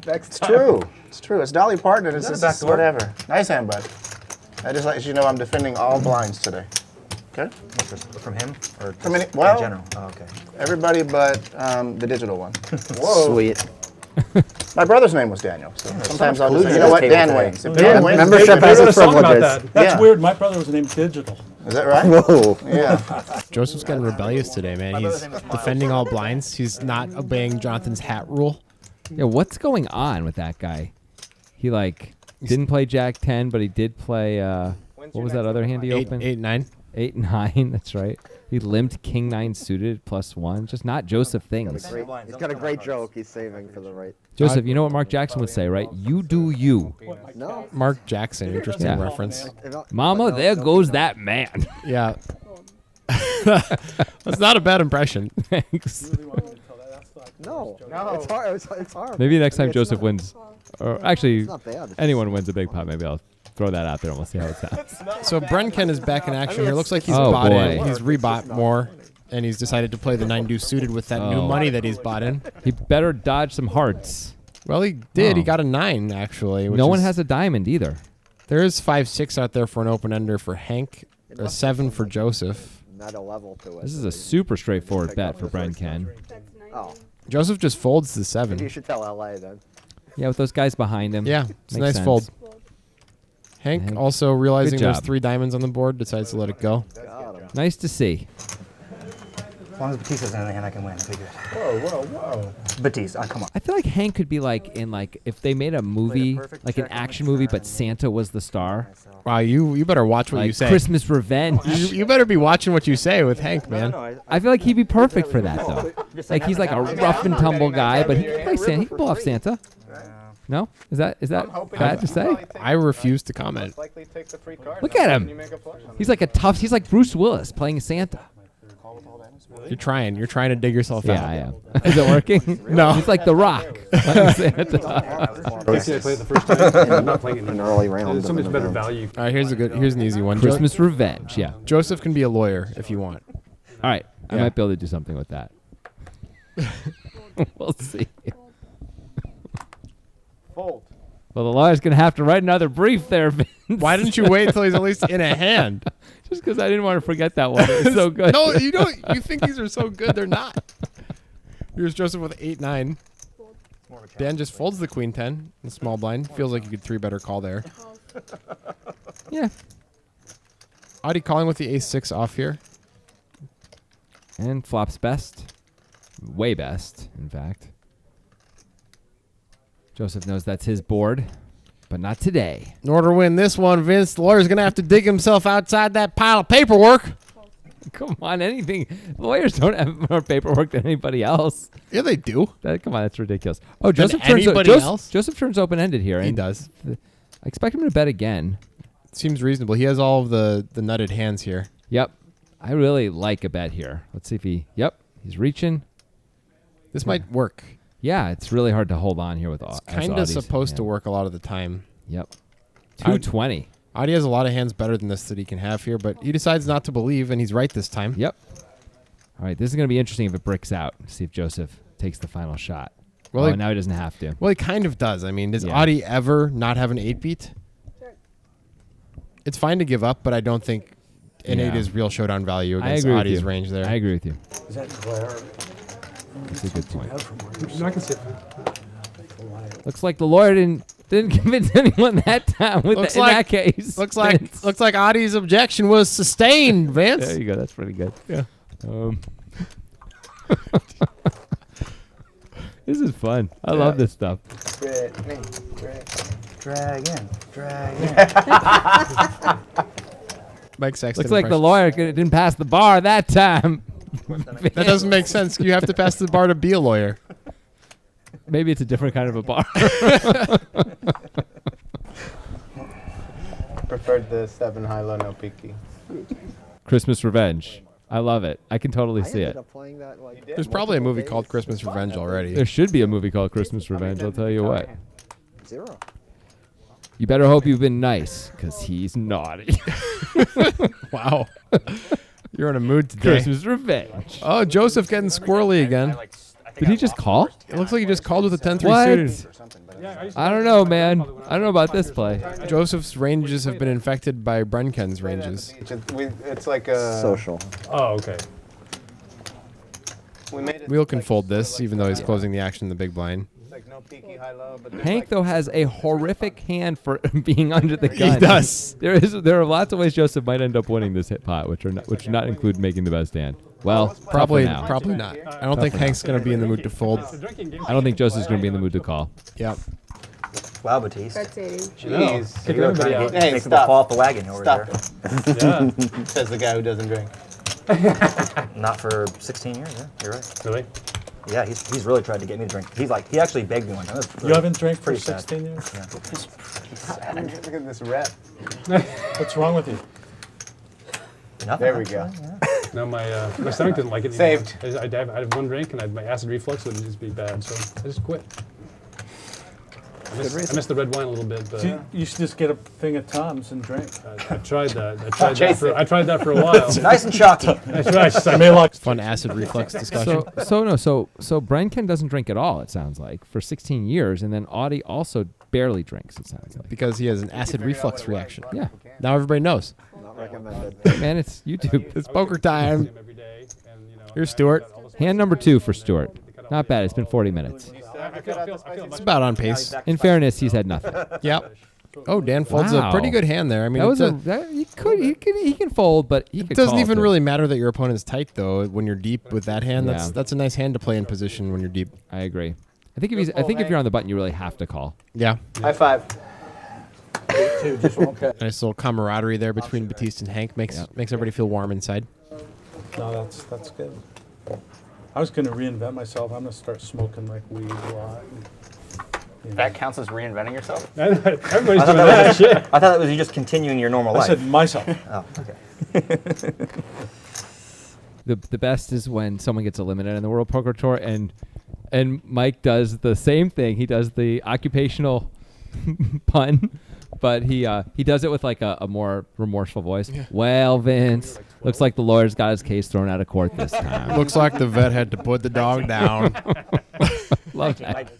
It's true. It's true. It's Dolly Parton. It's that a backdoor? whatever. Nice hand, bud. I just let you know I'm defending all blinds today. Okay? From him? Or From any- in well- general? Oh, okay. Everybody but the digital one. Sweet. My brother's name was Daniel. So sometimes I'll just collusion say, at you know this what, table Dan today. wins. If Dan wins, Membership they has win. its There's a song about privileges. that. That's Yeah. weird. My brother was named Digital. Is that right? Whoa. Yeah. Joseph's getting rebellious today, man. He's defending all blinds. He's not obeying Jonathan's hat rule. Yeah, what's going on with that guy? He didn't play Jack 10, but he did play. What was that other hand he opened? 8-9. 8-9. That's right. He limped king 9 suited +1. Just not Joseph things. He's got a great joke he's saving for the right. Joseph, you know what Mark Jackson would say, right? You do you. No. Mark Jackson, interesting Yeah. reference. Mama, there goes that man. Yeah. That's not a bad impression. Thanks. No. It's hard. It's hard. Maybe next time It's Joseph not- wins, or actually It's not bad. It's anyone wins a big pot, maybe I'll throw that out there and we'll see how it sounds. So Brenken is back in action here. Looks like he's Oh, bought in. boy. He's rebought more, and he's decided to play the 9 deuce suited with that new Oh. money that he's bought in. He better dodge some hearts. Well, he did. He Oh. got a 9 actually. Which No one is- has a diamond either. There is 5-6 out there for an open ender for Hank. A 7 for Joseph. Not a level to it. This is a super straightforward bet for Brian Ken. Oh. Joseph just folds the 7. You should tell LA then. Yeah, with those guys behind him. Yeah, it's a Makes nice sense. fold. Hank Hank, also realizing good there's job. 3 diamonds on the board, decides to let it go. Got him. Nice to see. As long as Batista's in the hand, I can win. It'll be good. Whoa. Batista, come on. I feel like Hank could be like in like if they made a movie, perfect like an check on action the movie, turn. but Santa was the star. Wow, you better watch what Like you say. Christmas Revenge. You better be watching what you say with Hank, man. I feel like he'd be perfect for that though. Like he's like a rough and tumble guy, but he can play Santa. He can pull off Santa. No? Is that bad to say? I refuse to comment. Likely take the free card. Look at him. He's like a tough. He's like Bruce Willis playing Santa. You're trying to dig yourself Yeah, out. I am. Is it working? No. He's like The Rock playing Santa. Basically, I played it the first time. I'm not playing it An anymore. early round. There's so much of better an event. value. All right, here's an easy one. Christmas Revenge. Yeah. Joseph can be a lawyer if you want. All right. I Yeah. might be able to do something with that. We'll see. Fold. Well, the lawyer's gonna have to write another brief there, Vince. Why didn't you wait until he's at least in a hand? Just because I didn't want to forget that one. It was so good. No, you don't. You think these are so good? They're not. Here's Joseph with 8-9. Dan just folds the queen 10 in small blind. Feels like you could 3-better call there. Yeah. Audie calling with the ace-6 off here. And flops best. Way best, in fact. Joseph knows that's his board, but not today. In order to win this one, Vince, the lawyer's going to have to dig himself outside that pile of paperwork. Come on, anything. Lawyers don't have more paperwork than anybody else. Yeah, they do. Come on, that's ridiculous. Oh, Than Joseph turns anybody else? Joseph turns open-ended here. He and does. I expect him to bet again. Seems reasonable. He has all of the nutted hands here. Yep. I really like a bet here. Let's see if he... Yep. He's reaching. This might work. Yeah, it's really hard to hold on here with all. It's kind of supposed to work a lot of the time. Yep. 220. Audie has a lot of hands better than this that he can have here, but he decides not to believe, and he's right this time. Yep. All right, this is going to be interesting if it bricks out. See if Joseph takes the final shot. Well, Now he doesn't have to. Well, he kind of does. I mean, does Yeah. Audie ever not have an 8-beat? It's fine to give up, but I don't think an 8 is real showdown value against agree with Audie's you. range there. I agree with you. Is that Claire? That's a good point. No, I can see it. Looks like the lawyer didn't convince anyone that time in that case. Looks like Audie's objection was sustained, Vince. There you go. That's pretty good. Yeah. This is fun. I love this stuff. Dragon. Mike Sexton. Looks like the lawyer didn't pass the bar that time. That doesn't make sense. You have to pass the bar to be a lawyer. Maybe it's a different kind of a bar. Preferred the 7 high low no peaky. Christmas Revenge. I love it. I can totally see it. Playing that, like, There's probably a movie called Christmas Revenge already. There should be a movie called Christmas Revenge. I'll tell you what. 0. You better hope you've been nice, because he's naughty. Wow. You're in a mood today. Christmas Revenge. Oh, Joseph getting squirrely again. Did he just call? It looks like he just called with a 10-3 What? suited. I don't know, man. I don't know about this play. Joseph's ranges have been infected by Brenken's ranges. It's like a Social. Oh, okay. We made it Wheel can fold this, even though he's closing the action in the big blind. like no peaky high low, but Hank, though, has a horrific hand for being under the gun. He does. There are lots of ways Joseph might end up winning this hit pot, which do not include making the best hand. Well, Probably now. probably not. I don't think Hank's going to be in the mood to fold. I don't think Joseph's going to be in the mood to call. Yep. Wow, Batiste. That's 80. Jeez. You're trying to Hey, make people stop. fall off the wagon over Stop there. it. Says the guy who doesn't drink. Not for 16 years. Yeah, you're right. Really? Yeah, he's really tried to get me to drink. He actually begged me one time. You haven't drank for pretty sad. 16 years? Yeah. Look at this rep. What's wrong with you? Nothing. There we go. No, my stomach didn't like it anymore. Saved. I'd have one drink and my acid reflux would just be bad, so I just quit. I miss the red wine a little bit, but You should just get a thing of Tom's and drink. I tried that. I tried that for a while. Nice and chalky. That's right. I may like Fun acid reflux discussion. So Brenken doesn't drink at all. It sounds like for 16 years, and then Audie also barely drinks. It sounds like. Because he has an acid reflux reaction. Yeah. Now everybody knows. Not recommended. Man, it's YouTube. It's poker time. Here's Stuart. Hand number 2 for Stuart. Not bad. It's been 40 minutes. It's about on pace. In fairness, he's had nothing. Yep. Oh, Dan folds a pretty good hand there. I mean, he can fold, but he it could doesn't call even too. really matter that your opponent's tight though. When you're deep with that hand, Yeah. that's a nice hand to play in position when you're deep. I agree. I think if you're on the button, you really have to call. Yeah. High five. Just won't cut. Nice little camaraderie there between Batiste and Hank makes everybody feel warm inside. No, that's good. I was going to reinvent myself. I'm going to start smoking like weed a lot. You know. That counts as reinventing yourself? Everybody's doing that shit. I thought that was you just continuing your normal I life. said myself. Oh, okay. The best is when someone gets eliminated in the World Poker Tour, and Mike does the same thing. He does the occupational pun, but he does it with like a more remorseful voice. Yeah. Well, Vince, looks like the lawyer's got his case thrown out of court this time. Looks like the vet had to put the dog down. Love that.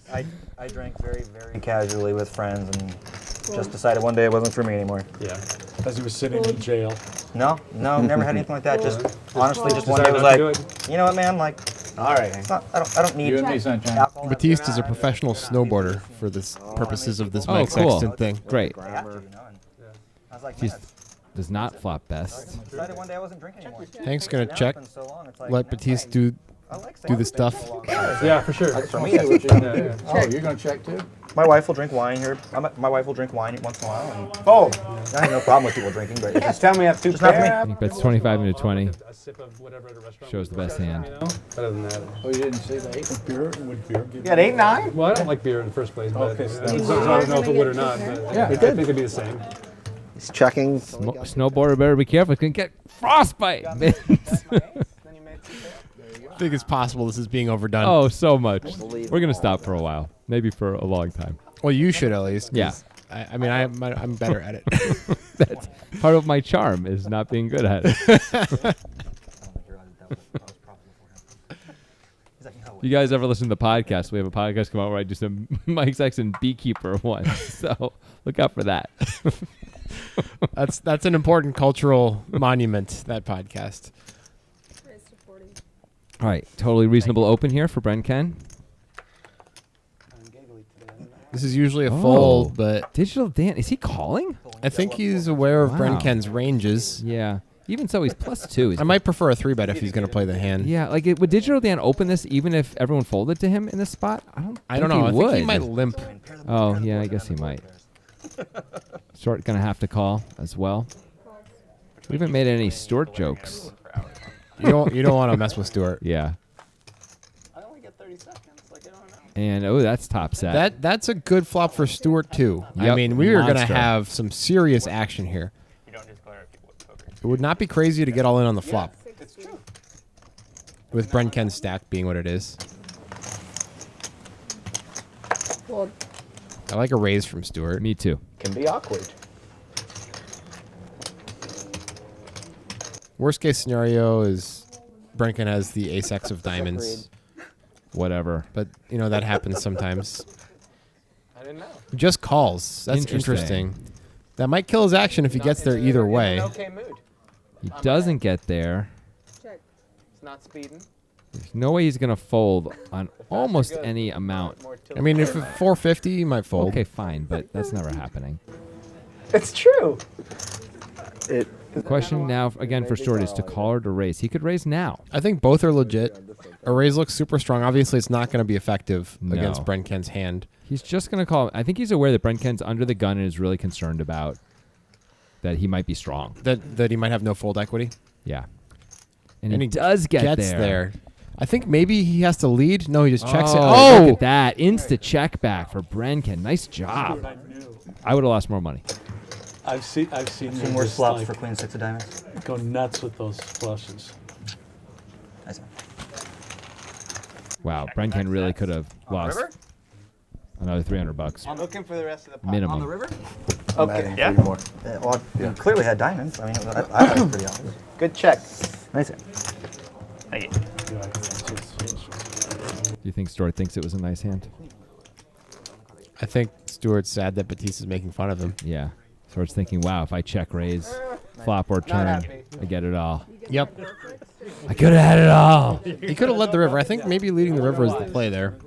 I drank very, very casually with friends and just decided one day it wasn't for me anymore. Yeah. As he was sitting in jail. No, never had anything like that. Just honestly, just one Decided day was not to like, do you know what, man? Like, All right. it's not, I don't need You and me, sunshine. alcohol. Batiste is a professional snowboarder for the purposes of this Oh, Mike cool. Sexton thing. Great. I have to, you know, and I was like, He's man, does not flop best. decided one day I wasn't drinking anymore. Hank's gonna Now check. it's been so long, it's like, Let man, Batiste do I like do the saying it's been stuff. so long. Yeah, for sure. For me, what you're gonna do. Oh, you're gonna check too? My wife will drink wine here. My wife will drink wine once in a while. And Oh, I have no problem with people drinking, but it's just tell me I have two Just not for me. pair. He bets 25 into 20. A sip of whatever at a restaurant. Shows the best hand. You know? Better than that. Oh, you didn't see the 8? Would beer give You got 8, 9? Well, I don't like beer in the first place, but Okay, so I that's- don't know if it would or not. But Yeah, I think it'd be the same. He's checking. Snowboarder better be careful. It's gonna get frostbite. I think it's possible this is being overdone. Oh, so much. We're gonna stop for a while, maybe for a long time. Well, you should at least. 'cause Yeah. I'm better at it. That's part of my charm is not being good at it. You guys ever listen to the podcast? We have a podcast come out where I do some Mike Sexton beekeeper one. So look out for that. That's an important cultural monument, that podcast. Raise to 40. All right, totally reasonable open here for Bren Ken. This is usually a Oh. fold, but Digital Dan, is he calling? I think he's aware of Wow. Brenken's ranges. Yeah. Even so, he's +2. I might prefer a 3-bet if he's going to play the hand. Yeah, like would Digital Dan open this even if everyone folded to him in this spot? I don't know. He I would. think he might limp. Oh yeah, I guess he might. Stuart gonna have to call as well. We haven't made any Stuart jokes. You don't want to mess with Stuart. Yeah. I only get 30 seconds. Like, I don't know. And oh, that's top set. That's a good flop for Stuart too. I Yep, mean, we are going to monster. have some serious action here. You don't just glare at people with poker. It would not be crazy to get all in on the flop, It's true. with Brenken's stack being what it is. Fold. I like a raise from Stuart. Me too. Can be awkward. Worst case scenario is Brenken has the ace-x of diamonds, Whatever. but that happens sometimes. I didn't know. He just calls. That's Interesting. interesting. That might kill his action if he gets there either way. Okay mood. He doesn't get there. Check. It's not speeding. There's no way he's gonna fold on almost any amount. I mean, if it's 450, he might fold. Okay, fine, but that's never happening. It's true. The question now, again, for Stuart is to call or to raise. He could raise now. I think both are legit. A raise looks super strong. Obviously, it's not going to be effective No. against Brenken's hand. He's just going to call. I think he's aware that Bren Ken's under the gun and is really concerned about that he might be strong. That he might have no fold equity. Yeah. And he does get gets there. there. I think maybe he has to lead. No, he just checks it. Oh, look at that. Insta check back for Brenken. Nice job. I would have lost more money. I've seen Two him more just, flops like, for queen six of diamonds. go nuts with those flushes. Nice. Wow, Brenken really could have lost river? another $300. I'm looking for the rest of the pot. Minimum. On the river? I'm Okay. adding Yeah. 3 more. Well, you clearly had diamonds. I mean, I thought it was pretty obvious. Good check. Nice. Thank you. Yeah, it's just- Do you think Stuart thinks it was a nice hand? I think Stuart's sad that Batiste is making fun of him. Yeah. Stuart's thinking, wow, if I check raise, flop or turn, happy. I get it all. Yep. I could have had it all. He could have led the river. I think maybe leading the river is the play there.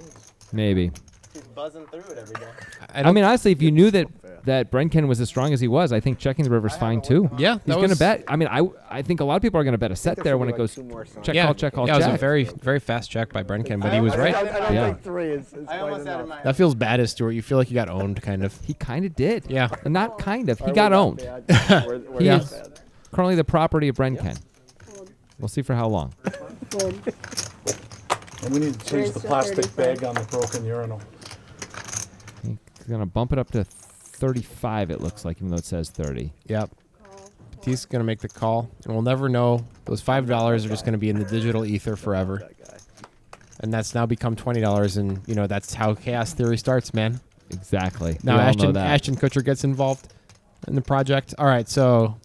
Maybe. He's buzzing through it every day. I mean, honestly, if you knew that Brenken was as strong as he was, I think checking the river's fine too. Yeah, He's that going to was- bet. I mean, I think a lot of people are going to bet a set there when it goes check, yeah, call, check, call, yeah, it was check. a very, very fast check by Brenken, but he was right. Yeah. 3 is I almost had it in my That feels bad as Stuart. You feel like you got owned, kind of. He kind of did. Yeah. Not kind of. He got owned. He Yeah. is currently the property of Brenken. We'll see for how long. Fold. And we need to change Raise the to plastic 35. bag on the broken urinal. He's going to bump it up to 35, it looks like, even though it says 30. Yep. Batiste's going to make the call, and we'll never know. Those $5 are just going to be in the digital ether forever. And that's now become $20, and, you know, that's how chaos theory starts, man. Exactly. Now We all know Ashton, that. Ashton Kutcher gets involved in the project. All right, so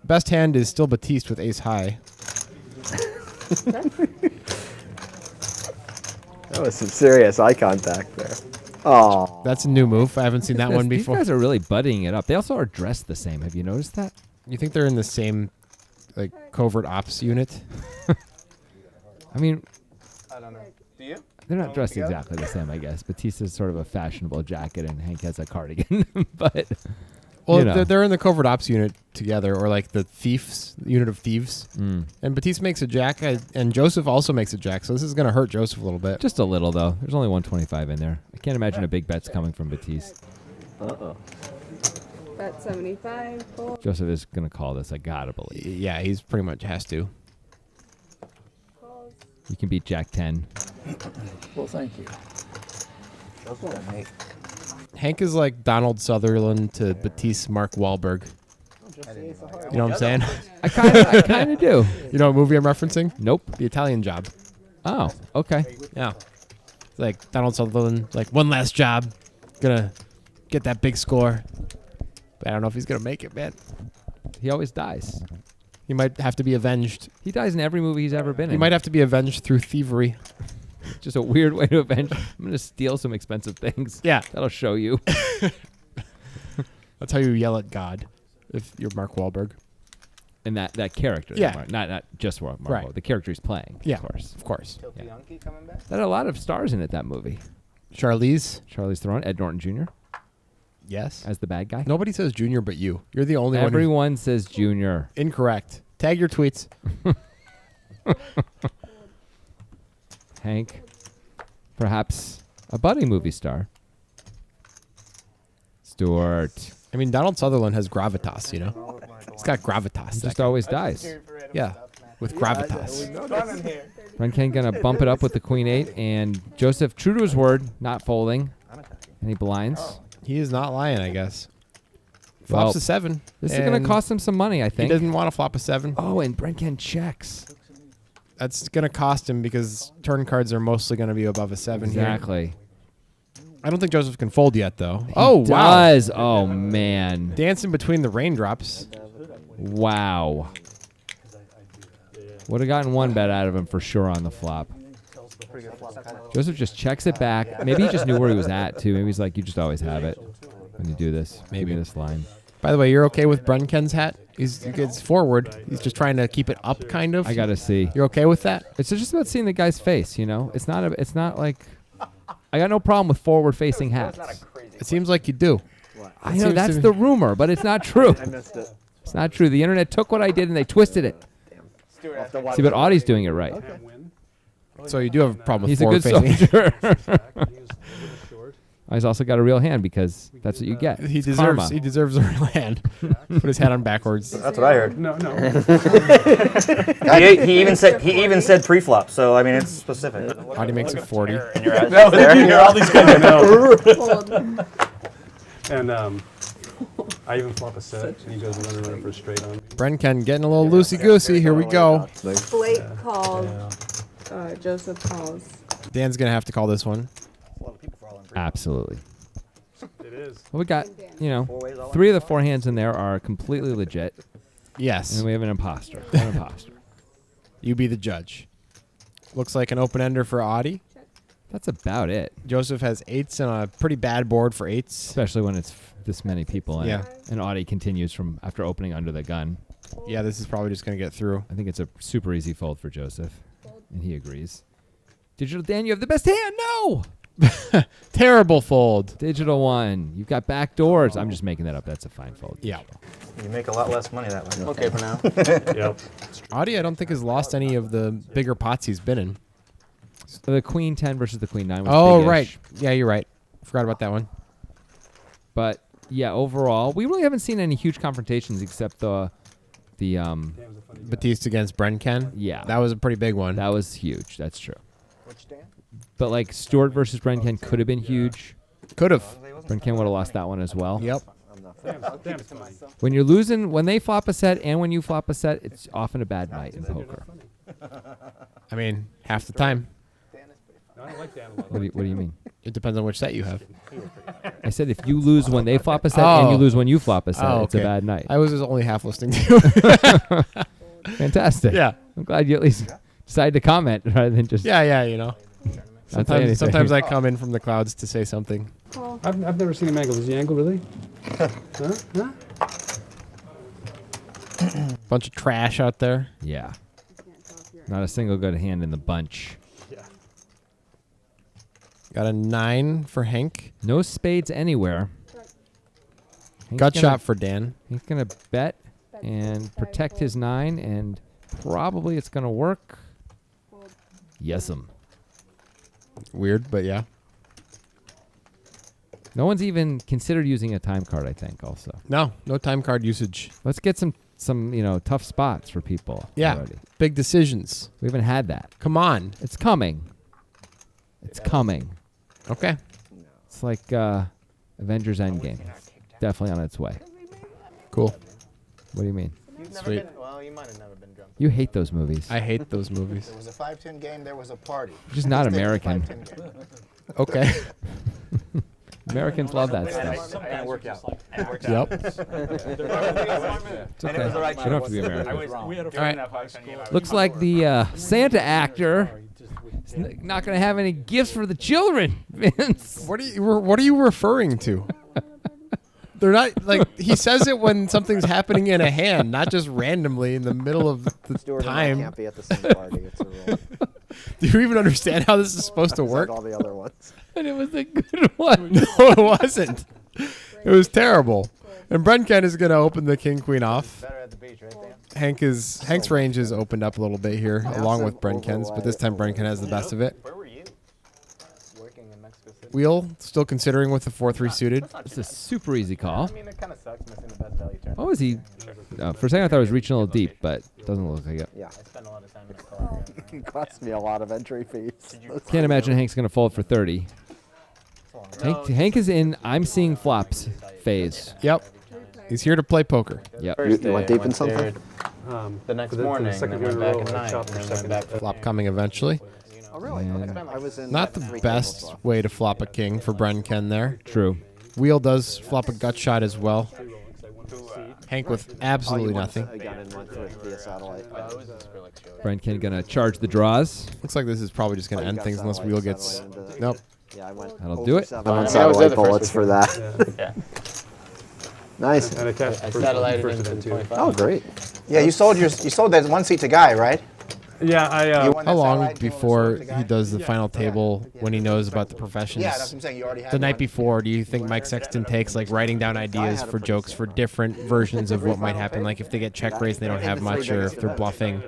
best hand is still Batiste with ace high. That was some serious eye contact there. Oh, That's a new move. I haven't seen that one These before. guys are really buddying it up. They also are dressed the same. Have you noticed that? You think they're in the same, like, covert ops unit? I mean, I don't know. Do you? they're not Throw dressed them together? exactly the same, I guess. Batista's sort of a fashionable jacket, and Hank has a cardigan. But, Well, you know. they're in the covert ops unit together, or like the thieves, the unit of thieves. Mm. And Batiste makes a jack, and Joseph also makes a jack. So this is going to hurt Joseph a little bit. Just a little, though. There's only 125 in there. I can't imagine a big bet's coming from Batiste. uh-oh. Bet 75. Fold. Joseph is going to call this. I got to believe. Yeah, he's pretty much has to. Calls. You can beat Jack 10. Well, thank you. Hank is like Donald Sutherland to Batiste Mark Wahlberg. You know what I'm saying? I kind of do. You know what movie I'm referencing? Nope. The Italian Job. Oh, okay. Yeah. It's like Donald Sutherland, like one last job, gonna get that big score. But I don't know if he's gonna make it, man. He always dies. He might have to be avenged. He dies in every movie he's ever been in. He might have to be avenged through thievery. Just a weird way to avenge. I'm going to steal some expensive things. Yeah. That'll show you. That's how you yell at God if you're Mark Wahlberg. And that character. Yeah. Not just Mark Right. Wahlberg. The character he's playing. Yeah, Of course. of course. Tilty Yankee coming back? That had a lot of stars in it, that movie. Charlize? Charlize Theron, Ed Norton Jr. Yes. as the bad guy. Nobody says Junior but you. You're the only one. Everyone says Junior. Incorrect. Tag your tweets. Hank. Perhaps a budding movie star. Stuart. I mean, Donald Sutherland has gravitas, you know? He's got gravitas. He that just guy. always dies. Yeah, with gravitas. Brenken gonna bump it up with the Queen 8, and Joseph, true to his word, not folding. And he blinds. He is not lying, I guess. Flops Well, a 7. This is gonna and cost him some money, I He think. doesn't want to flop a 7. Oh, and Brenken checks. That's going to cost him because turn cards are mostly going to be above a 7 here. Exactly. I don't think Joseph can fold yet, though. He Oh, wow. does. Oh, man. Dancing between the raindrops. Wow. Would have gotten one bet out of him for sure on the flop. Joseph just checks it back. Maybe he just knew where he was at, too. Maybe he's like, you just always have it when you do this. Maybe this line. By the way, you're okay with Brenken's hat? He gets forward. He's just trying to keep it up, kind of. I got to see. You're okay with that? It's just about seeing the guy's face, you know? It's not like... I got no problem with forward-facing hats. It seems like you do. I know, that's the rumor, but it's not true. I missed it. It's not true. The internet took what I did and they twisted it. See, but Audie's doing it right. So you do have a problem with He's a good forward-facing. soldier. He's also got a real hand because that's what you get. He It's deserves. karma. He deserves a real hand. Put his head on backwards. That's what I heard. No. He even said pre-flop. So I mean, it's specific. Audie makes it 40. And your eyes No, there. you hear all these guys I know. Fold. And I even flop a set, and he goes running for a straight on me. Brenken getting a little loosey goosey. Here we go. Blake calls. Joseph calls. Dan's gonna have to call this one. Absolutely. It is. Well, we got, 3 of the 4 hands in there are completely legit. Yes. And we have an imposter. An imposter. You be the judge. Looks like an open ender for Audie. That's about it. Joseph has 8s and a pretty bad board for 8s. Especially when it's this many people in Yeah. it. And Audie continues from after opening under the gun. Yeah, this is probably just gonna get through. I think it's a super easy fold for Joseph. And he agrees. Digital Dan, you have the best hand. No! Terrible fold. Digital 1. You've got back doors. I'm just making that up. That's a fine fold. Yeah. You make a lot less money that way. Okay for now. Yep. Audie, I don't think has lost any of the bigger pots he's been in. So the Queen 10 versus the Queen 9 was Oh, big-ish. right. Yeah, you're right. Forgot about that one. But yeah, overall, we really haven't seen any huge confrontations except the Batiste against Brenken. Yeah. That was a pretty big one. That was huge. That's true. Which Dan? But like Stewart versus Brenken could have been huge. Could have. Brenken would have lost that one as well. Yep. When you're losing, when they flop a set and when you flop a set, it's often a bad night in poker. I mean, half the time. No, I don't like Dan a lot. What do you mean? It depends on which set you have. I said if you lose when they flop a set and you lose when you flop a set, it's a okay. bad night. I was just only half listening to you. Fantastic. Yeah. I'm glad you at least decided to comment rather than just. Yeah, you know. not say anything. Sometimes I come in from the clouds to say something. Call. I've never seen him angle. Does he angle really? Huh? Bunch of trash out there. Yeah. Not a single good hand in the bunch. Yeah. Got a 9 for Hank. No spades anywhere. Hank's Gut gonna- shot for Dan. He's going to bet and protect his 9, and probably it's going to work. Yes'm. Weird, but yeah. No one's even considered using a time card, I think, also. No time card usage. Let's get some tough spots for people. Yeah. Already. Big decisions. We haven't had that. Come on. It's coming. It's coming. Okay. It's like Avengers Endgame. Definitely on its way. Cool. What do you mean? You've never Sweet. been, well, you might have never been drunk. You hate those movies. I hate those movies. There was a 5-10 game, there was a party. You're just not Stay with the American. 5-10 game. Okay. Americans love that stuff. And it worked out. Yep. It's okay. You don't have to be American. All right. Looks like the Santa actor is not going to have any gifts for the children, Vince. What are you referring to? They're not like he says it when something's happening in a hand, not just randomly in the middle of the Stuart and I time. can't be at the same party. It's a rule. Do you even understand how this is supposed to It's work? like all the other ones. And it was a good one. No, it wasn't. It was terrible. And Brenken is going to open the king queen off. Better at the beach, right, Dan? Hank's range is opened up a little bit here, along with Massive Brenken's, but this time Brenken has the best of it. Where were you? Working in Mexico City. Wheel still considering with the 4-3 suited. It's a super easy call. I mean, it kind of sucks missing the best value turn. What was he? For a second, I thought it was reaching a little deep, but doesn't look like it. Yeah. I spend a lot of time in the car. It costs me a lot of entry fees. Can't imagine Hank's going to fold for 30. Hank is in I'm seeing flops phase. Yep. He's here to play poker. Yep. You went deep in something? The next For the morning, second and then year in went a back row, at I night, chopped and for then went second. back to Flop coming eventually. Oh, really? And I was in Not like the 3 best tables. way to flop a king for Brenken there. True. Wheel does flop a gut shot as well. Hank with absolutely nothing. Again, and went through via satellite. Brenken going to charge the draws. Looks like this is probably just going to end things unless Wheel gets... Nope. Yeah, I went. That'll do it. I I went was there satellite the first bullets for that. Yeah. Nice. And I cashed I first satellited first into event too. 25. Oh, great. Yeah, you sold that one seat to Guy, right? Yeah, I You won How that long satellite deal and before sold it to Guy? he does the final table when he knows about the professions? Yeah, that's what I'm saying. You already had The night one. before, do you think Mike Sexton takes like writing down ideas for jokes for different versions of what might happen? Like if they get check raised and they don't have much, or if they're bluffing.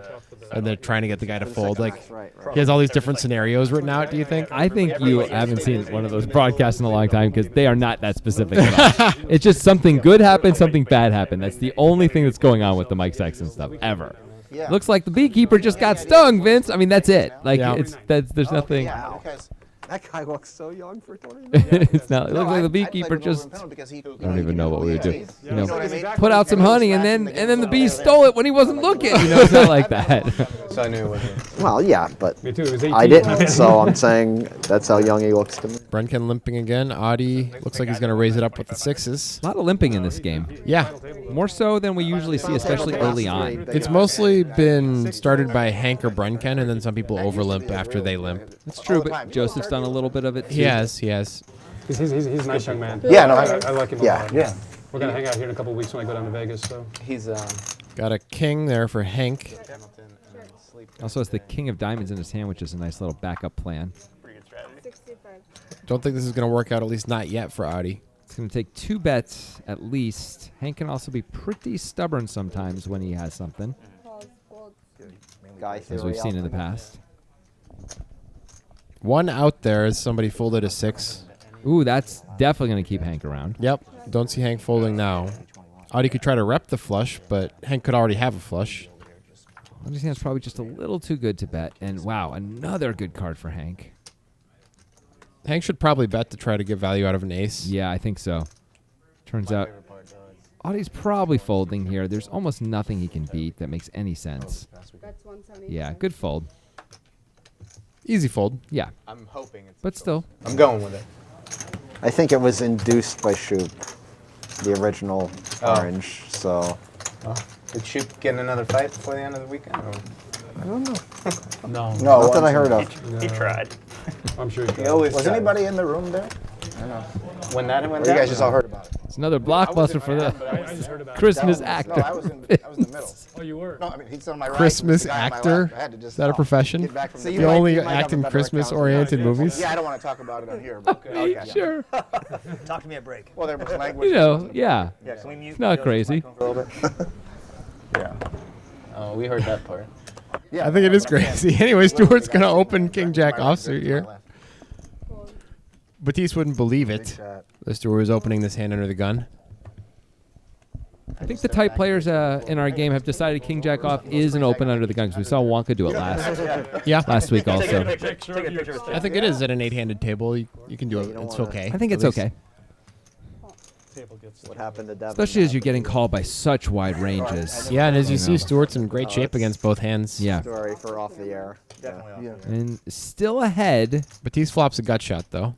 and they're trying to get the guy to fold. Like Right. he has all these different scenarios written out. Do you think? I think you haven't seen one of those broadcasts in a long time because they are not that specific at all. It's just something good happened, something bad happened. That's the only thing that's going on with the Mike Sexton stuff ever. Yeah. Looks like the beekeeper just got stung, Vince. I mean, that's it. Like Yeah. there's nothing. Yeah, because That guy looks so young for 20 minutes. It's not. It No, looks like the I played beekeeper with Wolverine just. Penalty because he, I don't even know what we would do. You You know know, what I mean? put out some honey and then the bee stole it when he wasn't looking. You know, it's not like that. So I knew it wasn't. Well, yeah, but Me too. It was 18. I didn't, so I'm saying that's how young he looks to me. Brenken limping again. Audi looks like he's going to raise it up with the sixes. A lot of limping in this game. Yeah. More so than we usually see, especially early on. It's mostly been started by Hank or Brenken, and then some people overlimp after they limp. It's true, but Joseph's done a little bit of it too. He has. He's a nice young man. Yeah, no, I like him a yeah, lot. yeah. We're gonna hang out here in a couple of weeks when I go down to Vegas. So He's Got a king there for Hank. Also has the king of diamonds in his hand, which is a nice little backup plan. 65. Don't think this is going to work out, at least not yet for Audi. It's going to take 2 bets at least. Hank can also be pretty stubborn sometimes when he has something, Calls gold. Guy as theory we've seen in the ultimate. past. One out there is somebody folded a 6. Ooh, that's definitely going to keep Hank around. Yep. Don't see Hank folding now. Audi could try to rep the flush, but Hank could already have a flush. Audi's hand's probably just a little too good to bet. And wow, another good card for Hank. Hank should probably bet to try to get value out of an ace. Yeah, I think so. Turns out Audi's probably folding here. There's almost nothing he can beat that makes any sense. That's 175. Yeah, good fold. Easy fold. Yeah, I'm hoping it's. but still. I'm going with it. I think it was induced by Shoop, the original orange, so. Did Shoop get another fight before the end of the weekend? Or? I don't know. No. No, Not that I heard of. He tried. I'm sure He always Was tries. anybody in the room there? I don't know. When that went Or you down? guys just all heard about it? It's another blockbuster for the I just heard about it. Christmas No, actor. No, I was in the middle. Oh, you were. No, I mean, he's on my right. Christmas the guy on my actor? left. I had to just Is that a profession? get back from You the only might have act a in better Christmas-oriented account. movies? Yeah, I don't want to talk about it on here. But, okay. Sure. Talk to me at break. Well, there was language. You know, yeah. Yeah, can we mute It's not Joe's crazy. microphone for a little bit? Yeah. Oh, we heard that part. Yeah, I think it is but I'm saying, crazy. Anyway, Stewart's literally, going to the guy open sitting King to Jack my right, offsuit to my here. left. Fold. Batiste wouldn't believe Big it. shot. The Stewart was opening this hand under the gun. I think the type players in our game have decided King Jack off is an open under the gun because we saw Wonka do it Yeah. last week also. Take a picture of I think it is at an 8-handed table. You can do it. It's okay. I think At it's least. okay, What happened to Devin? especially as you're getting called by such wide ranges. Yeah, and as you You see, know. Stewart's in great shape against both hands. Yeah, Story for off the air. Definitely off. and still ahead. Batiste flops a gut shot, though.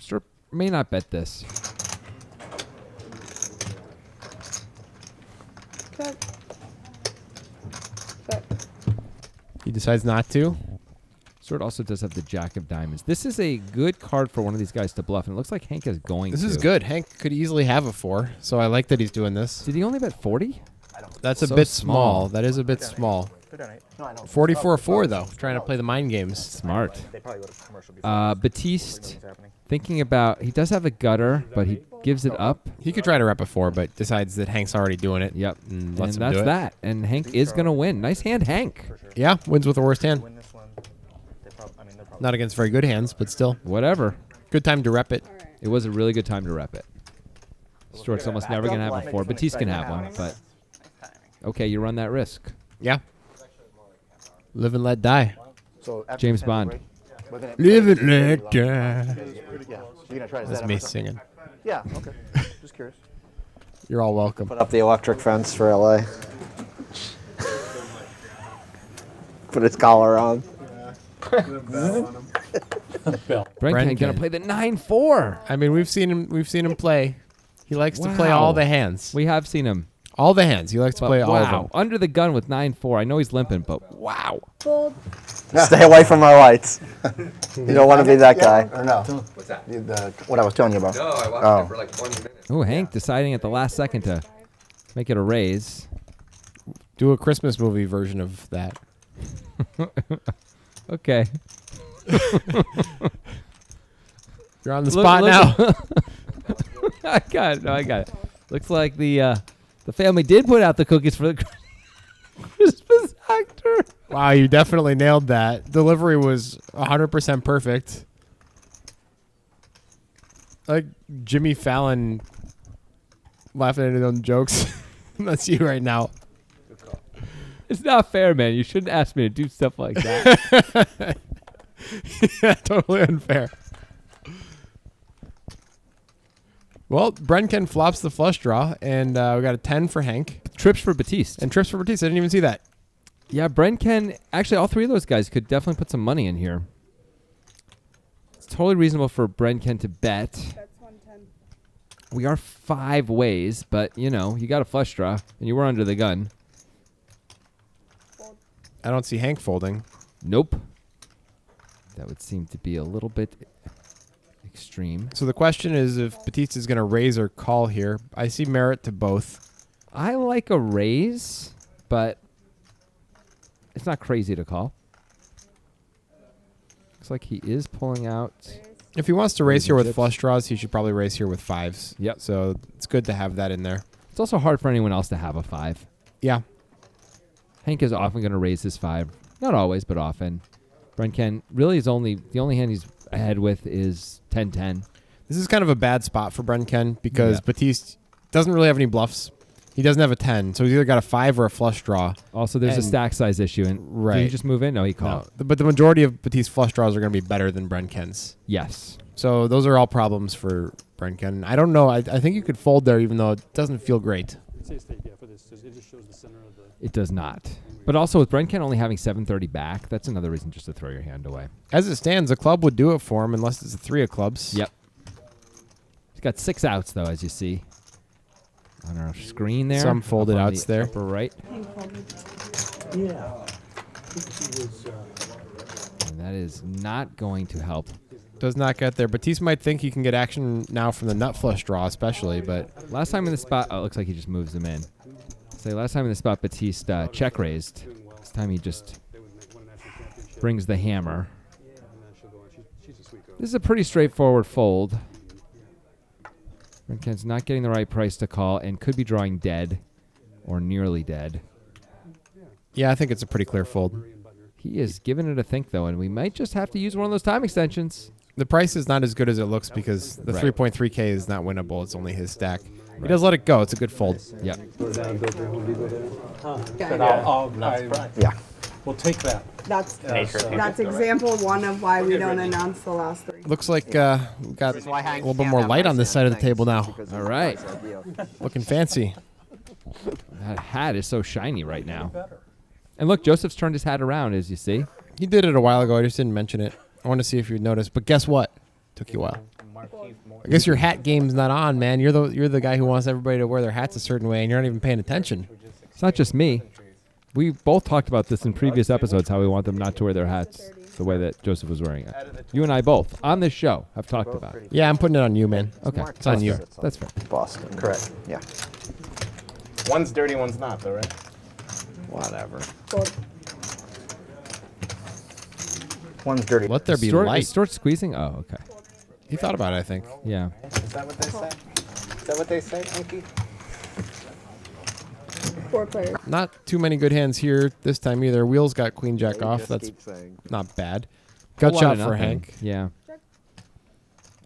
Stewart may not bet this. Check. Check. He decides not to. Stewart also does have the Jack of Diamonds. This is a good card for one of these guys to bluff, and it looks like Hank is going This to. is good. Hank could easily have a 4, so I like that he's doing this. Did he only bet 40? That's a So bit small. small. That is a bit small. Good night. No, I know. 44-4, though. Trying to play the mind games. Smart. They probably go to commercial before. Batiste What's happening. thinking about, he does have a gutter, but he gives it up. He could try to rep a 4, but decides that Hank's already doing it. Yep, And and lets him that's do it. that. And Hank is going to win. Nice hand, Hank. Yeah, wins with the worst hand. Win this one. They're probably Not against very good hands, but still. Whatever. Good time to rep it. All right. It was a really good time to rep it. Stewart's almost never going to have a 4. Batiste can have one, but okay, you run that risk. Yeah. Live and let die. So after James the 10 Bond. break, we're gonna- Live and let die. Yeah. So you're gonna try to That's set up me or something? singing. Yeah. Okay. Just curious. You're all welcome. Put up the electric fence for LA. Put its collar on. Brenken Brenken. going to play the 9-4. I mean, we've seen him play. He likes to play Wow. all the hands. We have seen him. All the hands. He likes to But play all of wow, them. under the gun with 9-4. I know he's limping, but wow. Fold. Stay away from my lights. You don't want to be that guy. Or no? What's that? What I was telling you about. No, I watched Oh. it for like 20 minutes. Oh, Hank deciding at the last second to make it a raise. Do a Christmas movie version of that. Okay. You're on the Look- spot look- now. I got it. No, I got it. Looks like the family did put out the cookies for the Christmas doctor. Wow, you definitely nailed that. Delivery was 100% perfect. Like Jimmy Fallon laughing at his own jokes. That's you right now. It's not fair, man. You shouldn't ask me to do stuff like that. Yeah, totally unfair. Well, Brenken flops the flush draw, and we got a 10 for Hank. Trips for Batiste. And trips for Batiste. I didn't even see that. Yeah, Brenken. Actually, all three of those guys could definitely put some money in here. It's totally reasonable for Brenken to bet. That's 110. We are 5 ways, but, you know, you got a flush draw, and you were under the gun. Fold. I don't see Hank folding. Nope. That would seem to be a little bit extreme. So the question is if Batiste is going to raise or call here. I see merit to both. I like a raise, but it's not crazy to call. Looks like he is pulling out. If he wants to raise here with Chips. flush draws, he should probably raise here with 5s. Yep. So it's good to have that in there. It's also hard for anyone else to have a 5. Yeah. Hank is often going to raise his 5. Not always, but often. Brenken really is the only hand he's ahead with is 10-10. This is kind of a bad spot for Brenken because Yeah. Batiste doesn't really have any bluffs. He doesn't have a 10, so he's either got a 5 or a flush draw. Also, there's a And- stack size issue. And Right. Did he just move in? No, he called. No, but the majority of Batiste's flush draws are going to be better than Brenken's. Yes. So those are all problems for Brenken. I don't know. I think you could fold there even though it doesn't feel great. It says that, yeah, for this, it just shows the center of the. It does not. But also with Brenken only having 730 back, that's another reason just to throw your hand away. As it stands, a club would do it for him unless it's a 3 of clubs. Yep. He's got 6 outs, though, as you see on our screen there. Some folded up on outs the there. Upper right. Yeah. And that is not going to help. Does not get there. Batiste might think he can get action now from the nut flush draw especially, but Last time in the spot, oh, it looks like he just moves them in. Say last time in the spot, Batiste check raised. This time he just brings the hammer. This is a pretty straightforward fold. Brenken's not getting the right price to call and could be drawing dead or nearly dead. yeah, I think it's a pretty clear fold. He is giving it a think, though, and we might just have to use one of those time extensions. The price is not as good as it looks because the Right. 3.3K is not winnable. It's only his stack. He does let it go. It's a good fold. Yep. Yeah. We'll take that. That's example 1 of why we don't announce the last 3. Looks like we got a little bit more light on this side of the table now. All right. Looking fancy. That hat is so shiny right now. And look, Joseph's turned his hat around, as you see. He did it a while ago. I just didn't mention it. I want to see if you'd noticed. But guess what? Took you a while. I guess your hat game's not on, man. You're the guy who wants everybody to wear their hats a certain way, and you're not even paying attention. It's not just me. We both talked about this in previous episodes, how we want them not to wear their hats the way that Joseph was wearing it. You and I both, on this show, have talked about it. Yeah, I'm putting it on you, man. Okay. It's on you. That's fair. Boston. Correct. Yeah. One's dirty, one's not, though, right? Whatever. Fold. One's dirty. Let there be Stuart, light. is Stuart squeezing? Oh, okay. He thought about it, I think. Yeah. Is that what they say? Is that what they say, Enki? 4 players. Not too many good hands here this time either. Wheels got queen jack off. That's not bad. Gut Whole lot shot of for nothing. Hank. Yeah.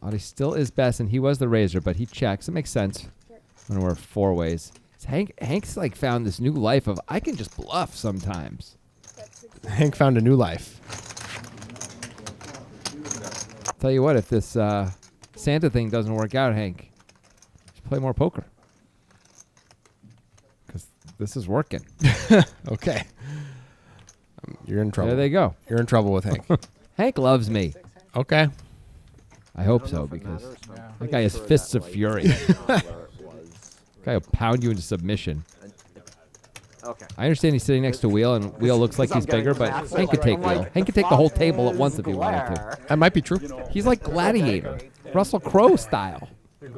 Audie still is best, and he was the raiser, but he checks. It makes sense when we're 4 ways. Hank's like found this new life of I can just bluff sometimes. Hank found a new life. Tell you what, if this Santa thing doesn't work out, Hank, just play more poker. Because this is working. Okay. You're in trouble. There they go. You're in trouble with Hank. Hank loves me. Okay. I hope so, because that guy has fists of fury. Guy will pound you into submission. Okay. I understand he's sitting next to Wheel, and Wheel looks like he's bigger, but Hank could take Wheel. Hank could take the whole table at once if he wanted to. That might be true. He's like Gladiator, Russell Crowe style.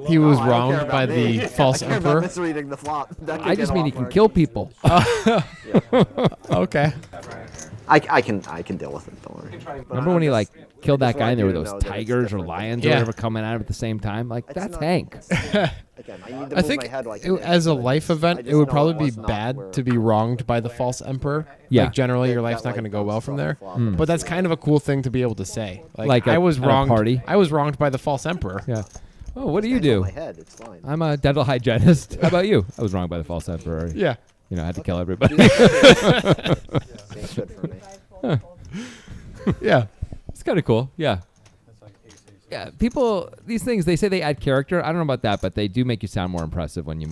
He was wronged by the false I'm not emperor. misreading the flop. That could I just get mean he can awkward. kill people. Okay. I can deal with it. Don't worry. Remember when he like killed that just guy and there were want those you to know that it's tigers or different. lions Yeah. or whatever coming at him at the same time? Like It's that's not- Hank. Again, I need to I move think my head like it- as a life event, it would probably be was not bad where- to be wronged by the false emperor. Yeah. Like generally, your That, life's not like, going to go well from there. flop. But that's kind of a cool thing to be able to say. Like I was at a wronged. party. I was wronged by the false emperor. Yeah. Oh, what do you Stand on do? my head, it's fine. I'm a dental hygienist. How about you? I was wrong by the false emperor. Yeah. You know, I had to kill everybody. It's good for me. Yeah. It's kind of cool. Yeah. Yeah. People, these things, they say they add character. I don't know about that, but they do make you sound more impressive when you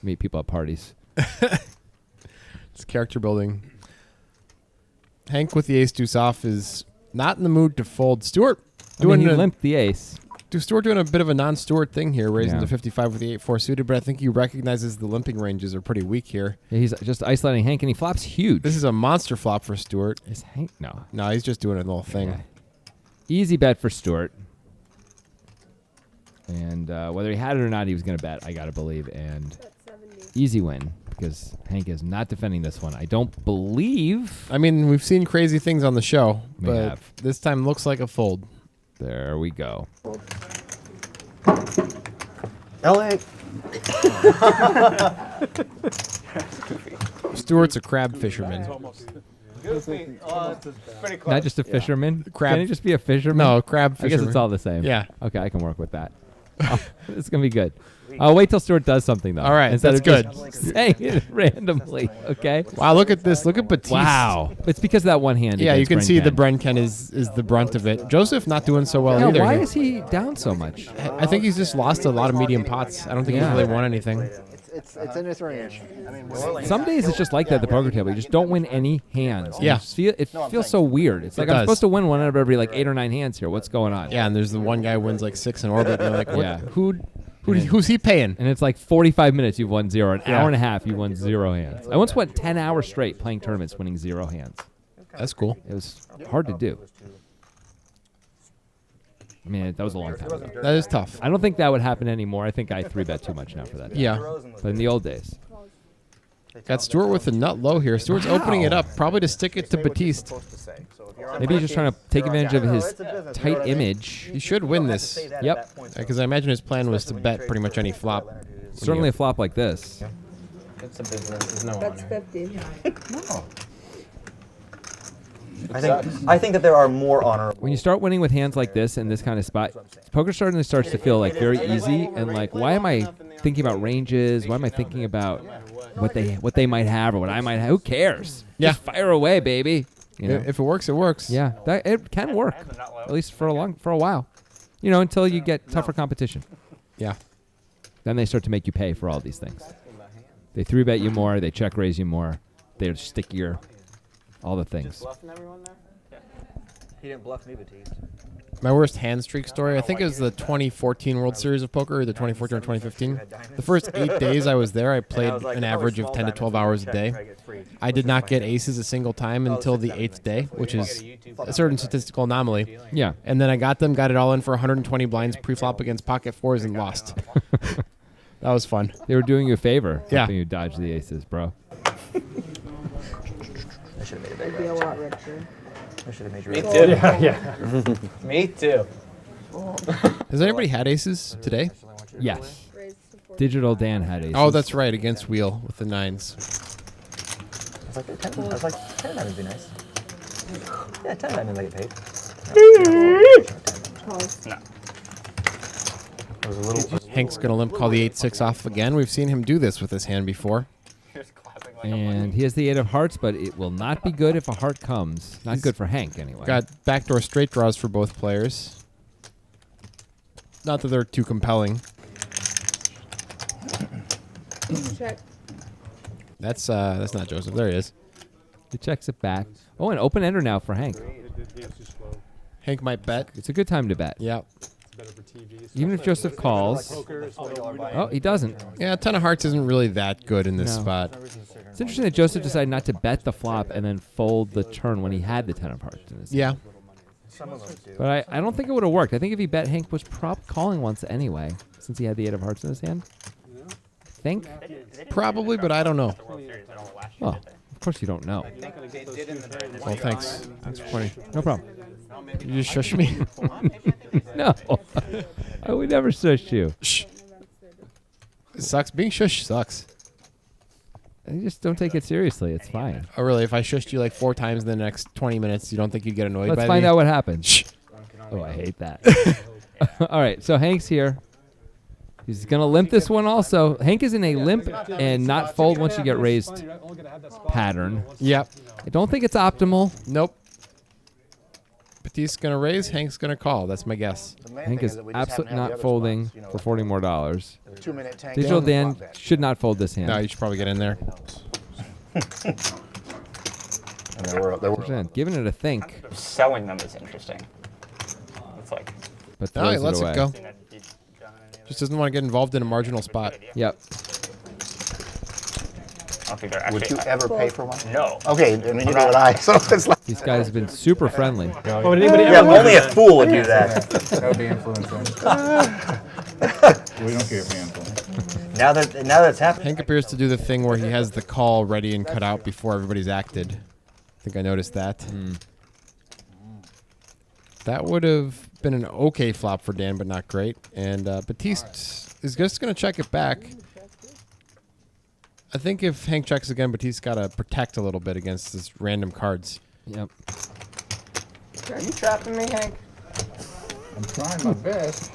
meet people at parties. It's character building. Hank with the ace deuce off is not in the mood to fold. Stuart I mean, doing he a, limped the ace. Stuart doing a bit of a non-Stuart thing here, raising Yeah. to 55 with the 8-4 suited, but I think he recognizes the limping ranges are pretty weak here. Yeah, he's just isolating Hank, and he flops huge. This is a monster flop for Stuart. Is Hank? No. No, he's just doing a little thing. Okay. Easy bet for Stuart. And whether he had it or not, he was going to bet, I got to believe. And easy win, because Hank is not defending this one. I don't believe. I mean, we've seen crazy things on the show, We but have. this time looks like a fold. There we go. LA. Stuart's a crab fisherman. Not just a fisherman? Crab- Can he just be a fisherman? No, crab I guess fisherman. it's all the same. Yeah. Okay, I can work with that. It's going to be good. I'll wait till Stuart does something, though. All right, Instead that's of good. just saying it randomly, okay? Wow, look at this. Look at Batiste. Wow. It's because of that one hand. Yeah, you against can see the Brenken. Brenken is the brunt of it. Joseph not doing so well Yeah, either. why here. is he down so much? I think he's just lost a lot of medium pots. I don't think Yeah. he's really won anything. It's in his range. Some days it's just like that at the poker table. You just don't win any hands. Yeah. You just feel, it feels so weird. It's like It I'm does. supposed to win one out of every like 8 or 9 hands here. What's going on? Yeah, and there's the one guy who wins like 6 in orbit. And you're like, what? Yeah. Who's he paying? And it's like 45 minutes you've won 0. An Yeah. hour and a half you won 0 hands. I once went 10 hours straight playing tournaments winning 0 hands. That's cool. It was hard to do. I mean, that was a long time ago. That is tough. I don't think that would happen anymore. I think I 3-bet too much now for that. Yeah. But in the old days. Got Stuart with the nut low here. Stuart's opening it up, probably to stick it to Batiste. Maybe he's just trying to take advantage of his tight image. He should win this. Yep. Because I imagine his plan was to bet pretty much any flop. Certainly a flop like this. It's a business. There's no That's honor. 50. I think that there are more honorable. When you start winning with hands like this in this kind of spot, poker suddenly starts to feel like very easy and like, why am I thinking about ranges? Why am I thinking about what they might have or what I might have? Who cares? Yeah. Just fire away, baby. You know? If it works, it works. Yeah, that it can work, at least for a while. You know, until you get tougher competition. Yeah. Then they start to make you pay for all these things. They 3-bet you more. They check raise you more. They're stickier. All the things. He didn't bluff me, Batiste. My worst hand streak story, I think it was the 2014 World Series of Poker, either 2014 or 2015. The first 8 days I was there, I played an average of 10 to 12 hours a day. I did not get aces a single time until the 8th day, which is a certain statistical anomaly. Yeah. And then I got it all in for 120 blinds pre-flop against pocket fours and lost. That was fun. They were doing you a favor. Yeah. Helping you dodge the aces, bro. I should have made it I'd be a lot richer. I should have made you. Me too. Me too. Has anybody had aces today? Yes. Digital Dan had aces. Oh, that's right, against wheel with the 9s. I was like, 10 diamonds would be nice. Yeah, 10 diamonds I get paid. Pause. It was a little. Hank's going to limp call the 8-6 off again. We've seen him do this with his hand before. And he has the 8 of hearts, but it will not be good if a heart comes. Not good for Hank, anyway. Got backdoor straight draws for both players. Not that they're too compelling. Check. That's not Joseph. There he is. He checks it back. Oh, an open ender now for Hank. Hank might bet. It's a good time to bet. Yeah. Even if Joseph calls. Oh, he doesn't. Yeah, 10 of hearts isn't really that good in this No. spot. It's interesting that Joseph decided not to bet the flop and then fold the turn when he had the 10 of hearts in his Yeah. hand. But I don't think it would have worked. I think if he bet, Hank was calling once anyway, since he had the 8 of hearts in his hand. Think? Probably, but I don't know. Oh, Of course you don't know. Well, thanks. Thanks for pointing. No problem. You just shush me. No. I would never shush you. Shh. It sucks. Being shush sucks. You just don't take it seriously. It's fine. Oh, really? If I shushed you like 4 times in the next 20 minutes, you don't think you'd get annoyed by Let's me? find out what happens. Shh. Oh, I hate that. All right, so Hank's here. He's going to limp this one also. Hank is in a limp and not fold once you get raised pattern. Yep. I don't think it's optimal. Nope. Batiste's going to raise. Hank's going to call. That's my guess. Hank is absolutely not folding for $40 more. 2-minute tank. Digital Dan should not fold this hand. No, you should probably get in there. And there were Giving it a think, Selling them is interesting. It's like. but No, he throws lets it away. it go. Just doesn't want to get involved in a marginal spot. Yep. I don't think they're actually. Would you ever pay for one? No. Okay, and neither would I. So it's like. These guys have been super friendly. Oh, would anybody Yeah, ever only a fool would do that. That would be influencing. We don't care if we influence. Now that it's happening. Hank appears to do the thing where he has the call ready and cut out before everybody's acted. I think I noticed that. That would have been an okay flop for Dan, but not great. And Batiste is just going to check it back. I think if Hank checks again, Batiste's got to protect a little bit against his random cards. Yep. Are you trapping me, Hank? I'm trying my best.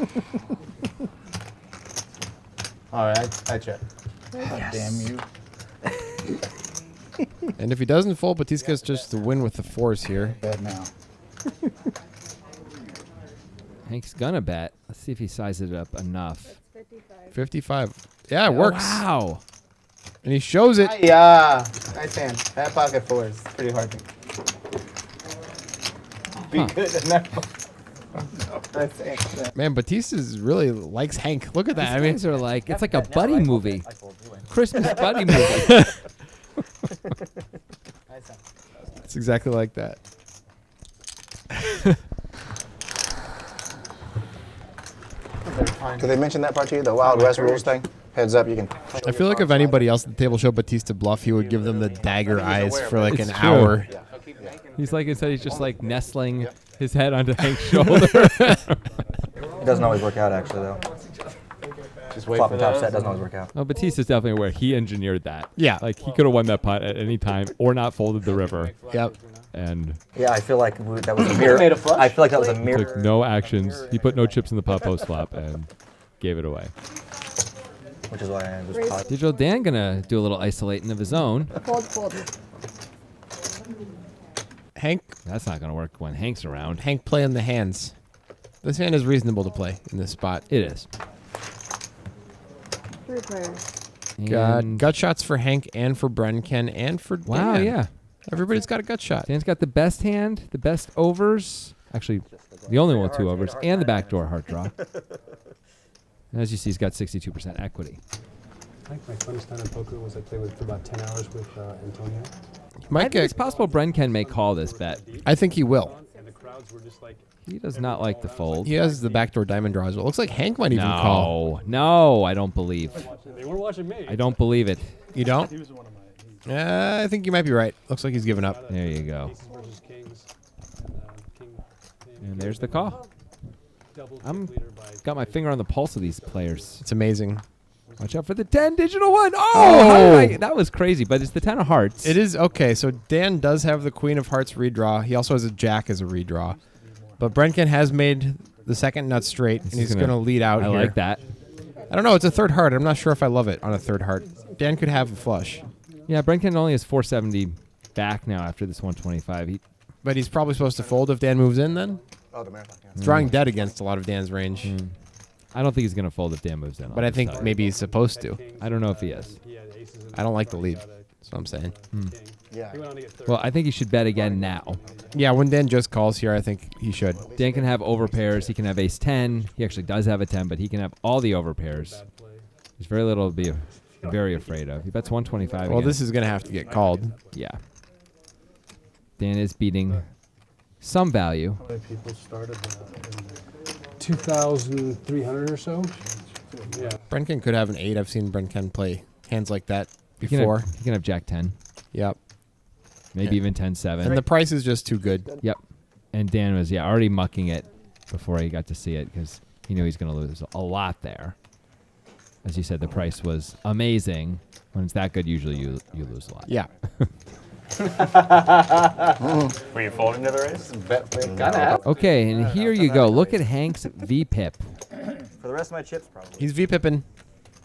All right, I check. God damn you. And if he doesn't fold, Batiste gets just the win with the 4s here. Bad now. Hank's gonna bet. Let's see if he sizes it up enough. 55. Yeah, it works. Wow. And he shows it. Yeah, nice hand. That pocket 4 is pretty hard to be good enough. Nice hand. Man, Batiste really likes Hank. Look at that. These I mean, guys are like, it's like a buddy movie. Christmas buddy movie. it's exactly like that. Did they mention that part to you? The Wild West rules thing? Heads up, you can. I feel like if anybody else at the table showed Batiste a bluff, he would give them the dagger eyes for like It's an true. hour. He's like, instead he's just like nestling his head onto Hank's shoulder. It doesn't always work out, actually, though. Just wait Flopping for top those. set doesn't always work out. Oh, Batiste is definitely aware. He engineered that. Yeah. Like, he could have won that putt at any time or not folded the river. Yep. And Yeah, I feel like that was a mirror. made a flush. I feel like that was a took mirror. no actions. He put no chips in the pot post flop and gave it away. Which is why I was Raise. pot. Digital Dan gonna do a little isolating of his own. Fold. Hank That's not gonna work when Hank's around. playing the hands. This hand is reasonable to play in this spot. It is. 3 players. And Gut shots for Hank and for Brenken and for Dan. wow, yeah. Everybody's got a gut shot. Dan's got the best hand, the best overs. Actually, the only one with 2 overs, and the backdoor heart draw. And as you see, he's got 62% equity. I think my funnest time in poker was I played with for about 10 hours with Antonio. He I might think it's get. possible Brenken may call this bet. I think he will. And the crowds were just like, He does not like the fold. He has the backdoor diamond draw as well. Looks like Hank might even call. No, I don't believe. they weren't watching me. I don't believe it. You don't? I think you might be right. Looks like he's given up. There you go. Aces versus kings. King, And there's the call. double I'm leader by got my finger on the pulse of these players. It's amazing. Watch out for the 10 digital one. Oh, Oh! how did that was crazy, but it's the 10 of hearts. It is okay. So Dan does have the queen of hearts redraw. He also has a jack as a redraw. But Brenken has made the second nut straight, and he's going to lead out I here. like that. I don't know. It's a third heart. I'm not sure if I love it on a third heart. Dan could have a flush. Yeah, Brenken only has 470 back now after this 125. But he's probably supposed to fold if Dan moves in then. Oh, the marathon. Yeah. It's drawing dead against a lot of Dan's range. I don't think he's going to fold if Dan moves in. But I think maybe he's supposed to. I don't know if he is. he had aces in I don't like the lead. That's what I'm saying. king. Yeah. He went on to get third. Well, I think he should bet again now. Yeah, when Dan just calls here, I think he should. Dan can have over pairs. He can have ace 10. He actually does have a 10, but he can have all the over pairs. There's very little to be very afraid of. He bets 125 Well, again. this is going to have to get called. Yeah. Dan is beating some value. How many people started 2,300 or so? Yeah. Brenken could have an 8. I've seen Brenken play hands like that He can before. have, he can have jack 10. Yep. maybe even 10-7. And the price is just too good. Yep. And Dan was already mucking it before he got to see it because he knew he's going to lose a lot there. As you said, the price was amazing. When it's that good, usually you lose a lot. Yeah. Were you folding to the race? Gotta have. Okay, and here you go. Look at Hank's VPIP. For the rest of my chips, probably. He's V-pipping.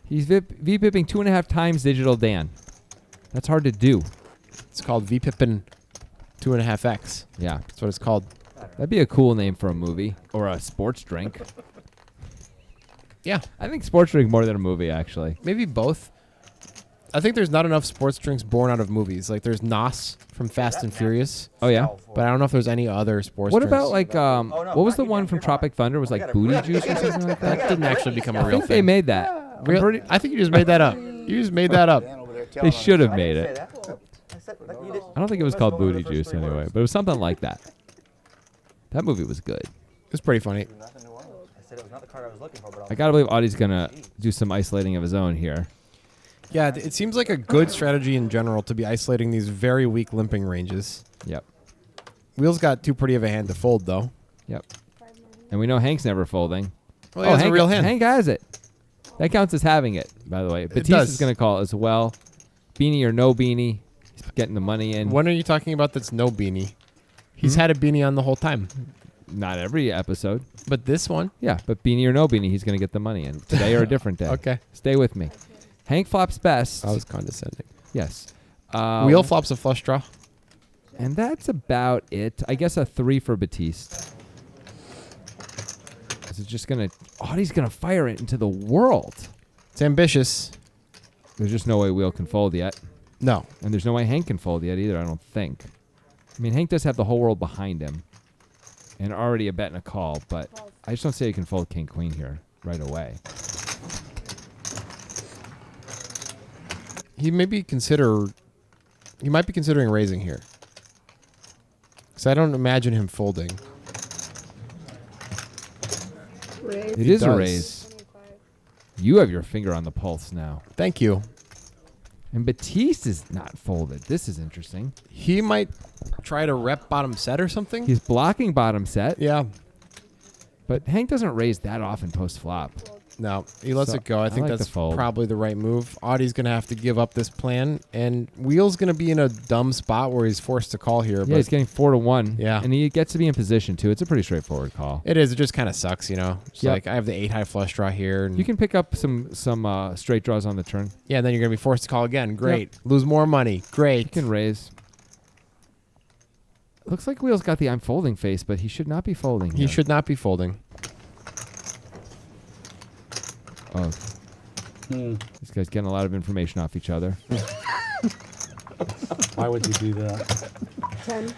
He's VPIpping 2.5 times Digital Dan. That's hard to do. It's called V-pipping 2.5x. Yeah. That's what it's called. That'd be a cool name for a movie or a sports drink. Yeah. I think sports drink more than a movie, actually. Maybe both. I think there's not enough sports drinks born out of movies. Like there's Nos from Fast and Furious. Oh, yeah? But I don't know if there's any other sports What drinks. about, like, what was the one from Tropic Thunder? Was like Booty Juice or something like that? That didn't actually become a I real think they thing. made that. I think you just made that up. You just made that up. They should have made it. I I don't think it was called Booty Juice anyway, but it was something like that. That movie was good. It was pretty funny. I gotta believe Audie's gonna do some isolating of his own here. Yeah, it seems like a good strategy in general to be isolating these very weak limping ranges. Yep. Wheels got too pretty of a hand to fold, though. Yep. And we know Hank's never folding. Well, he has Hank, a real hand. Hank has it. That counts as having it, by the way. Batista's does. gonna call as well. Beanie or no beanie. He's getting the money in. When are you talking about that's no beanie? He's had a beanie on the whole time. Not every episode. But this one? Yeah, but beanie or no beanie, he's gonna get the money in. Today or a different day. Okay. Stay with me. Hank flops best. I was condescending. Yes. Wheel flops a flush draw. And that's about it. I guess a 3 for Batiste. This is just gonna. Audie's gonna fire it into the world. It's ambitious. There's just no way Wheel can fold yet. No. And there's no way Hank can fold yet either, I don't think. I mean, Hank does have the whole world behind him. And already a bet and a call, but I just don't say he can fold King Queen here right away. He might be considering raising here. Because I don't imagine him folding. It is a raise. You have your finger on the pulse now. Thank you. And Batiste is not folded. This is interesting. He might try to rep bottom set or something. He's blocking bottom set. Yeah. But Hank doesn't raise that often post flop. No, he lets So, it go. I think like that's the fold. probably the right move. Audie's going to have to give up this plan, and Wheel's going to be in a dumb spot where he's forced to call here. Yeah, but he's getting 4-1. Yeah. And he gets to be in position, too. It's a pretty straightforward call. It is. It just kind of sucks, you know? It's Yep. like I have the 8 high flush draw here. And You can pick up some straight draws on the turn. yeah, and then you're going to be forced to call again. Great. Lose more money. Great. You can raise. Looks like Wheel's got the I'm folding face, but he should not be folding. He here. should not be folding. Oh. This guy's getting a lot of information off each other. Why would you do that? 10.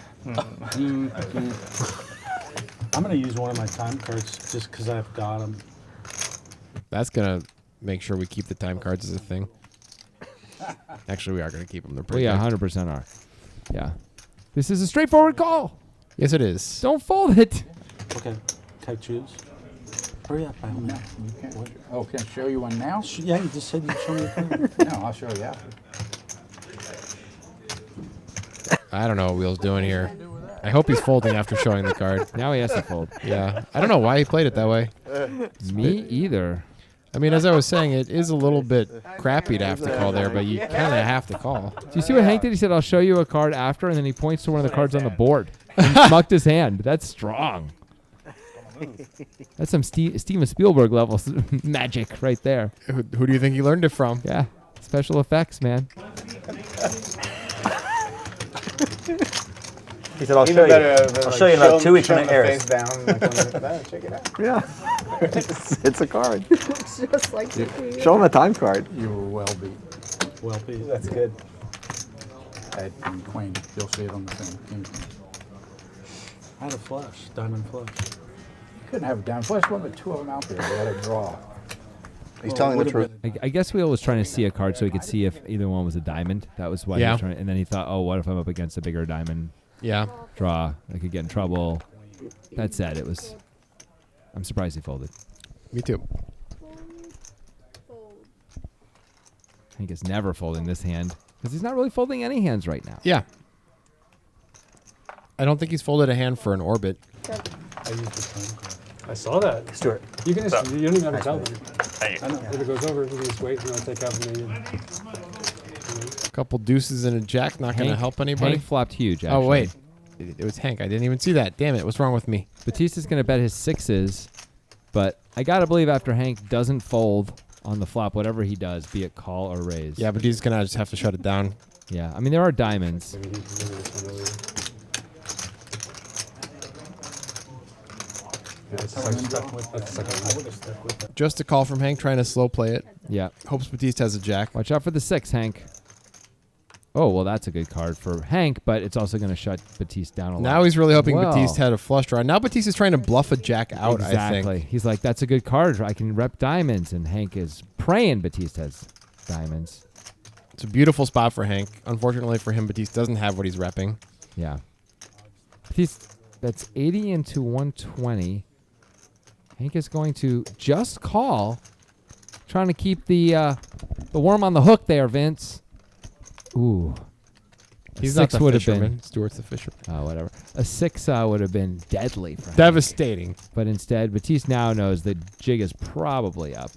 I'm going to use one of my time cards just because I've got them. That's going to make sure we keep the time cards as a thing. Actually, we are going to keep them. They're Well, pretty yeah, good. 100% are. Yeah. This is a straightforward call. Yes, it is. Don't fold it. Okay. Can I choose? Hurry up. I hope. No, you can't. Oh, can I show you one now? Yeah, you just said you'd show me a card. No, I'll show you after. I don't know what Wheel's doing here. I hope he's folding after showing the card. Now he has to fold. Yeah. I don't know why he played it that way. Me either. I mean, as I was saying, it is a little bit crappy to have to call there, but you kind of have to call. Do you see what Hank did? He said, I'll show you a card after, and then he points to one of the cards on the board. And smucked his hand. That's strong. That's some Steven Spielberg level magic right there. Who do you think he learned it from? Yeah. Special effects, man. He said, I'll show you. I'll show you in about 2 weeks when it airs. Check it out. Yeah. it's a card. It's just like the queen. Show him a time card. You were well beat. Well, beat. That's good. At King Queen. You'll see it on the thing. King Queen. I had a flush, diamond flush. You couldn't have a down flush. One but two of them out there. You had a draw. He's telling the truth. I guess Wheel was trying to see a card so he could see if either one was a diamond. That was why he Yeah. was trying. And then he thought, oh, what if I'm up against a bigger diamond Yeah. draw? I could get in trouble. That said, I'm surprised he folded. Me too. I think it's never folding this hand because he's not really folding any hands right now. Yeah. I don't think he's folded a hand for an orbit. I used the time card. I saw that. Stuart. You can just, you don't even have to tell them. I know. If it goes over, you can just wait and they'll take out the A couple deuces and a jack, not going to help anybody. Hank flopped huge, actually. Oh, wait. It was Hank. I didn't even see that. Damn it. What's wrong with me? Batista's going to bet his sixes, but I got to believe after Hank doesn't fold on the flop, whatever he does, be it call or raise. Yeah, but he's going to just have to shut it down. Yeah, I mean, there are diamonds. maybe he can bring this one over. Yeah, it's I like, would have stuck with that's that. the second I one. would have stuck with that. Just a call from Hank trying to slow play it. Yeah. Hopes Batiste has a jack. Watch out for the 6, Hank. Oh, well, that's a good card for Hank, but it's also going to shut Batiste down a lot. Now he's really hoping Well, Batiste had a flush draw. Now Batiste is trying to bluff a jack out, exactly. I think. He's like, that's a good card. I can rep diamonds, and Hank is praying Batiste has diamonds. It's a beautiful spot for Hank. Unfortunately for him, Batiste doesn't have what he's repping. Yeah. Batiste, that's 80 into 120. Hank is going to just call, trying to keep the worm on the hook there, Vince. Ooh. A He's not 6 the would have fisherman. been. Stuart's the fisherman. Oh, whatever. A 6 would have been deadly for Hank. Devastating. But instead, Batiste now knows the jig is probably up.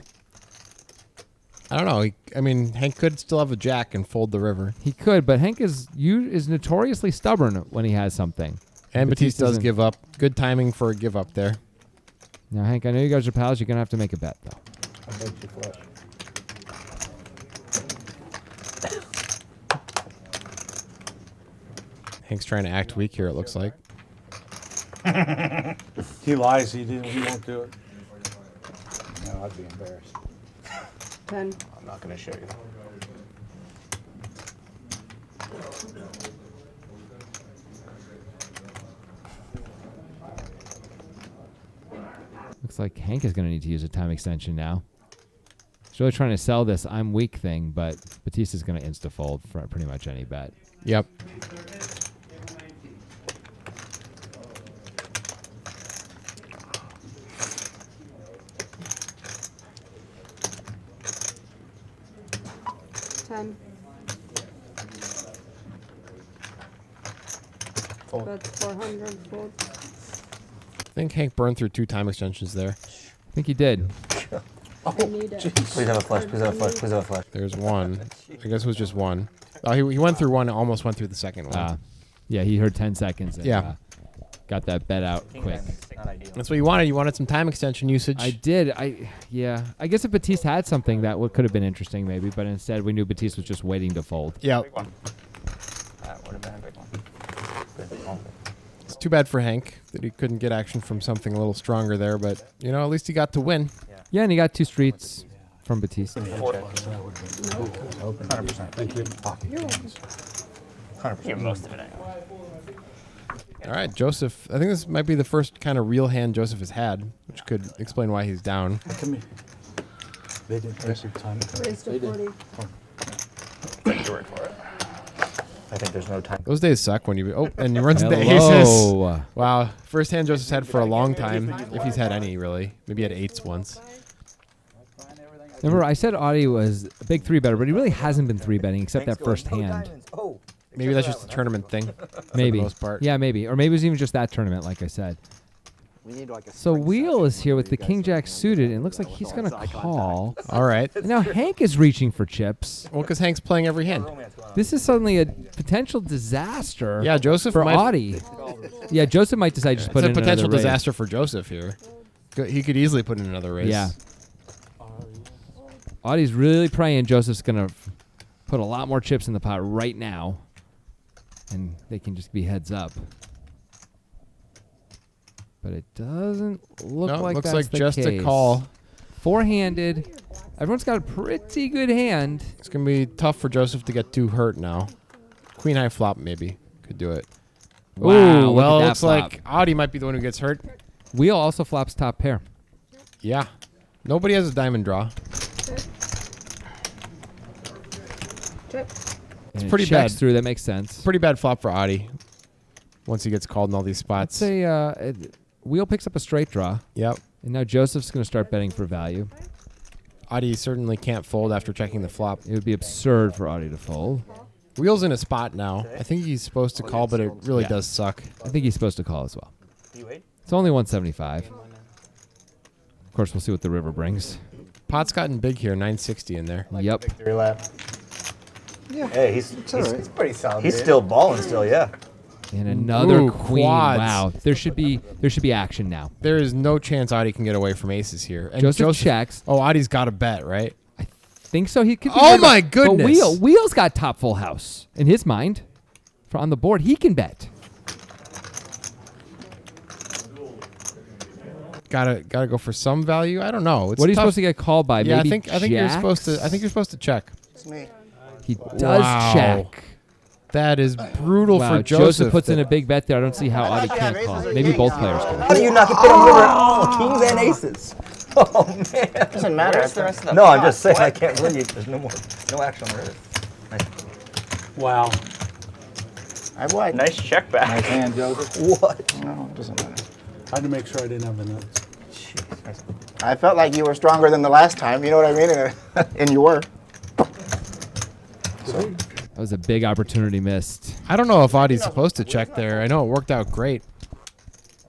I don't know. I mean, Hank could still have a jack and fold the river. He could, but Hank is notoriously stubborn when he has something. And Batiste does doesn't- give up. Good timing for a give up there. Now, Hank, I know you guys are pals. You're going to have to make a bet, though. I bet you flush. Hank's trying to act weak here, it looks like. He lies. He won't do it. No, I'd be embarrassed. 10. I'm not going to show you. Looks like Hank is going to need to use a time extension now. He's really trying to sell this I'm weak thing, but Batista's going to insta-fold for pretty much any bet. Yep. Ten. Fold. That's 400. Fold. I think Hank burned through 2 time extensions there. I think he did. I need it. Please have a flush. Please have a flush. Please have a flush. There's one. I guess it was just one. Oh, he went through one, almost went through the second one. Yeah, he heard 10 seconds. And, Yeah. got that bet out quick. Not ideal. That's what you wanted. You wanted some time extension usage. I did. Yeah. I guess if Batiste had something that could have been interesting, maybe, but instead we knew Batiste was just waiting to fold. Yeah. Big one. That would have been a big one. Good call. It's too bad for Hank that he couldn't get action from something a little stronger there, but, you know, at least he got to win. Yeah, and he got 2 streets from Batiste. 100%. Thank you. 100%. Most of it anyway. All right, Joseph. I think this might be the first kind of real hand Joseph has had, which could explain why he's down. Come here. They didn't waste your time. Raise to 40. Thank you for it. I think there's no time. Those days suck when you... Oh, and he runs into Hello. aces. Wow. First hand Joseph's had for a long time, if he's had any, really. Maybe he had 8s once. Remember, I said Audie was a big 3-better, but he really hasn't been 3-betting except that first hand. Oh. Maybe that's just a tournament thing. Maybe. For the most part. Yeah, maybe. Or maybe it was even just that tournament, like I said. We need like a So spring Wheel session is here where with the you guys King don't Jack know suited, and it looks what's like he's going going on. to It's eye call. All right. And now Hank is reaching for chips. Well, because Hank's playing every hand. This is suddenly a potential disaster Yeah, Joseph for might... Audie. Yeah, Joseph might decide to just It's put a in potential another raise. disaster for Joseph here. He could easily put in another raise. Yeah. Audie's really praying Joseph's going to put a lot more chips in the pot right now. And they can just be heads up. But it doesn't look No, like looks that's like the just case. a call. Four-handed. Everyone's got a pretty good hand. It's going to be tough for Joseph to get too hurt now. Queen high flop maybe could do it. Wow, Ooh, look well, at that looks like Audie might be the one who gets hurt. Wheel also flops top pair. Yeah. Nobody has a diamond draw. Chip. It's pretty checks bad. through. That makes sense. Pretty bad flop for Audie once he gets called in all these Let's spots. say Wheel picks up a straight draw. Yep. And now Joseph's going to start betting for value. Audie certainly can't fold after checking the flop. It would be absurd for Audie to fold. Wheel's in a spot now. I think he's supposed to call, but it really does suck. I think he's supposed to call as well. You wait. It's only 175. Of course, we'll see what the river brings. Pot's gotten big here, 960 in there. Yep. Victory lap. Yeah. Hey, he's pretty solid. he's still balling still, yeah. And another Ooh, queen. quads. Wow. There should be action now. There is no chance Audie can get away from aces here. And Joseph checks. Oh, Audie's got a bet, right? Think so? He could. Be Oh good, my but goodness. Wheel's got top full house in his mind. For on the board, he can bet. Gotta go for some value. I don't know. It's What are you tough. supposed to get called by? Yeah, Maybe I think you're supposed to. jacks? I think you're supposed to check. It's me. He does Wow. check. That is brutal Wow, for Joseph. puts in a big bet there. I don't see how Audie can't call. Maybe both players can. How do you not get put on river? Oh, kings and aces. Oh man. Doesn't matter. Where's the rest of the No, I'm pot? just saying I What? can't believe there's no action on the river. Nice. Wow. I won. Nice check back. Nice hand, Joseph. What? No, it doesn't matter. I had to make sure I didn't have the nuts. Jeez. Nice. I felt like you were stronger than the last time. You know what I mean? And you were. That was a big opportunity missed. I don't know if Audie's supposed to check there. I know it worked out great.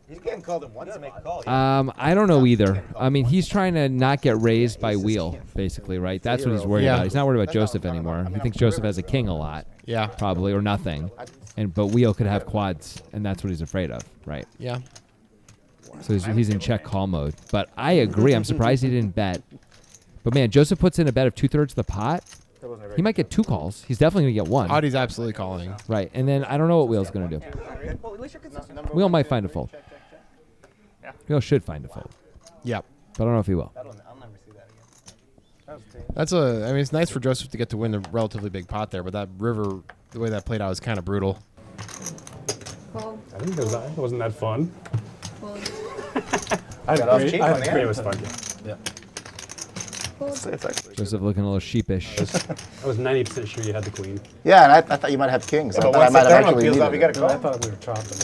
He's getting called him once to make a call. I don't know either. I mean, he's trying to not get raised by Wheel, basically, right? That's what he's worried Yeah. about. He's not worried about Joseph anymore. He thinks Joseph has a king a lot, Yeah. probably, or nothing. But Wheel could have quads, and that's what he's afraid of, right? Yeah. So he's in check call mode. But I agree. I'm surprised he didn't bet. But man, Joseph puts in a bet of 2/3 of the pot. He might get 2 calls. He's definitely going to get 1. Audie's absolutely calling. Right. And then I don't know what Wheel's going to do. Wheel might find a fold. Wheel should find a fold. Yep. But I don't know if he will. I'll never see that again. I mean, it's nice for Joseph to get to win a relatively big pot there, but that river, the way that played out, is kind of brutal. Well, I think that wasn't that fun. well, I Got off had cheap great, on the Great end. was fun. yeah. It's actually. Joseph looking a little sheepish. I was 90% sure you had the queen. Yeah, and I thought you might have kings. I but thought I once might the have thermal actually peels needed off, you it. gotta I call. thought we were chopping.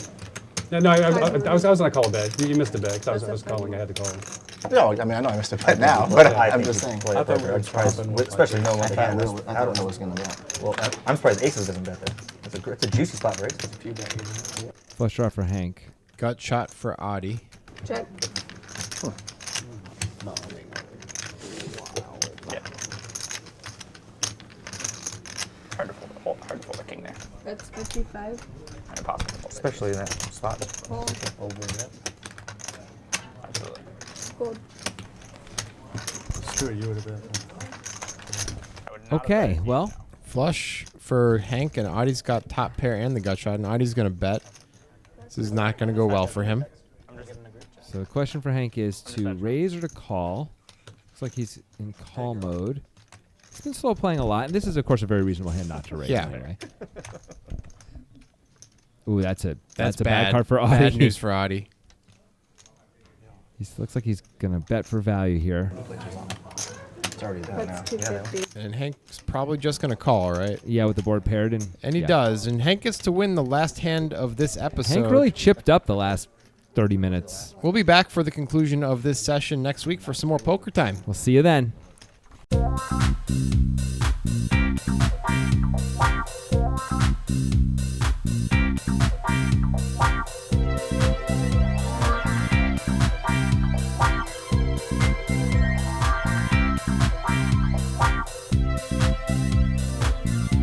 No, I was gonna call a bet. You missed a bet 'cause I was calling. I had to call. No, I mean I know I missed a bet now, but I I'm think just he saying. played I thought we poker. were I'm surprised, chopping with, especially like, knowing what I the thought hand it is. was, I thought it was going to bet. Well, I'm surprised Aces doesn't bet there. It's a juicy spot for Aces. Flush draw for Hank. Gut shot for Audie. check. Hard to pull the king there. That's 55. Kind of possible. Especially in that spot. Call. Absolutely. Fold. Stuart, you would have bet. I would not have Okay, bet. well, Flush for Hank, and Audie's got top pair and the gut shot, and Audie's going to bet. This is not going to go well for him. I'm just giving a group check. so the question for Hank is to raise or to call. Looks like he's in call mode. He's been slow playing a lot, and this is, of course, a very reasonable hand not to raise Yeah. anyway. Ooh, that's a That's a bad card for Audie. Bad news for Audie. He looks like he's gonna bet for value here. It's already done now. That's 250. And Hank's probably just going to call, right? Yeah, with the board paired And he yeah. does. And Hank gets to win the last hand of this episode. Hank really chipped up the last 30 minutes. We'll be back for the conclusion of this session next week for some more poker time. We'll see you then.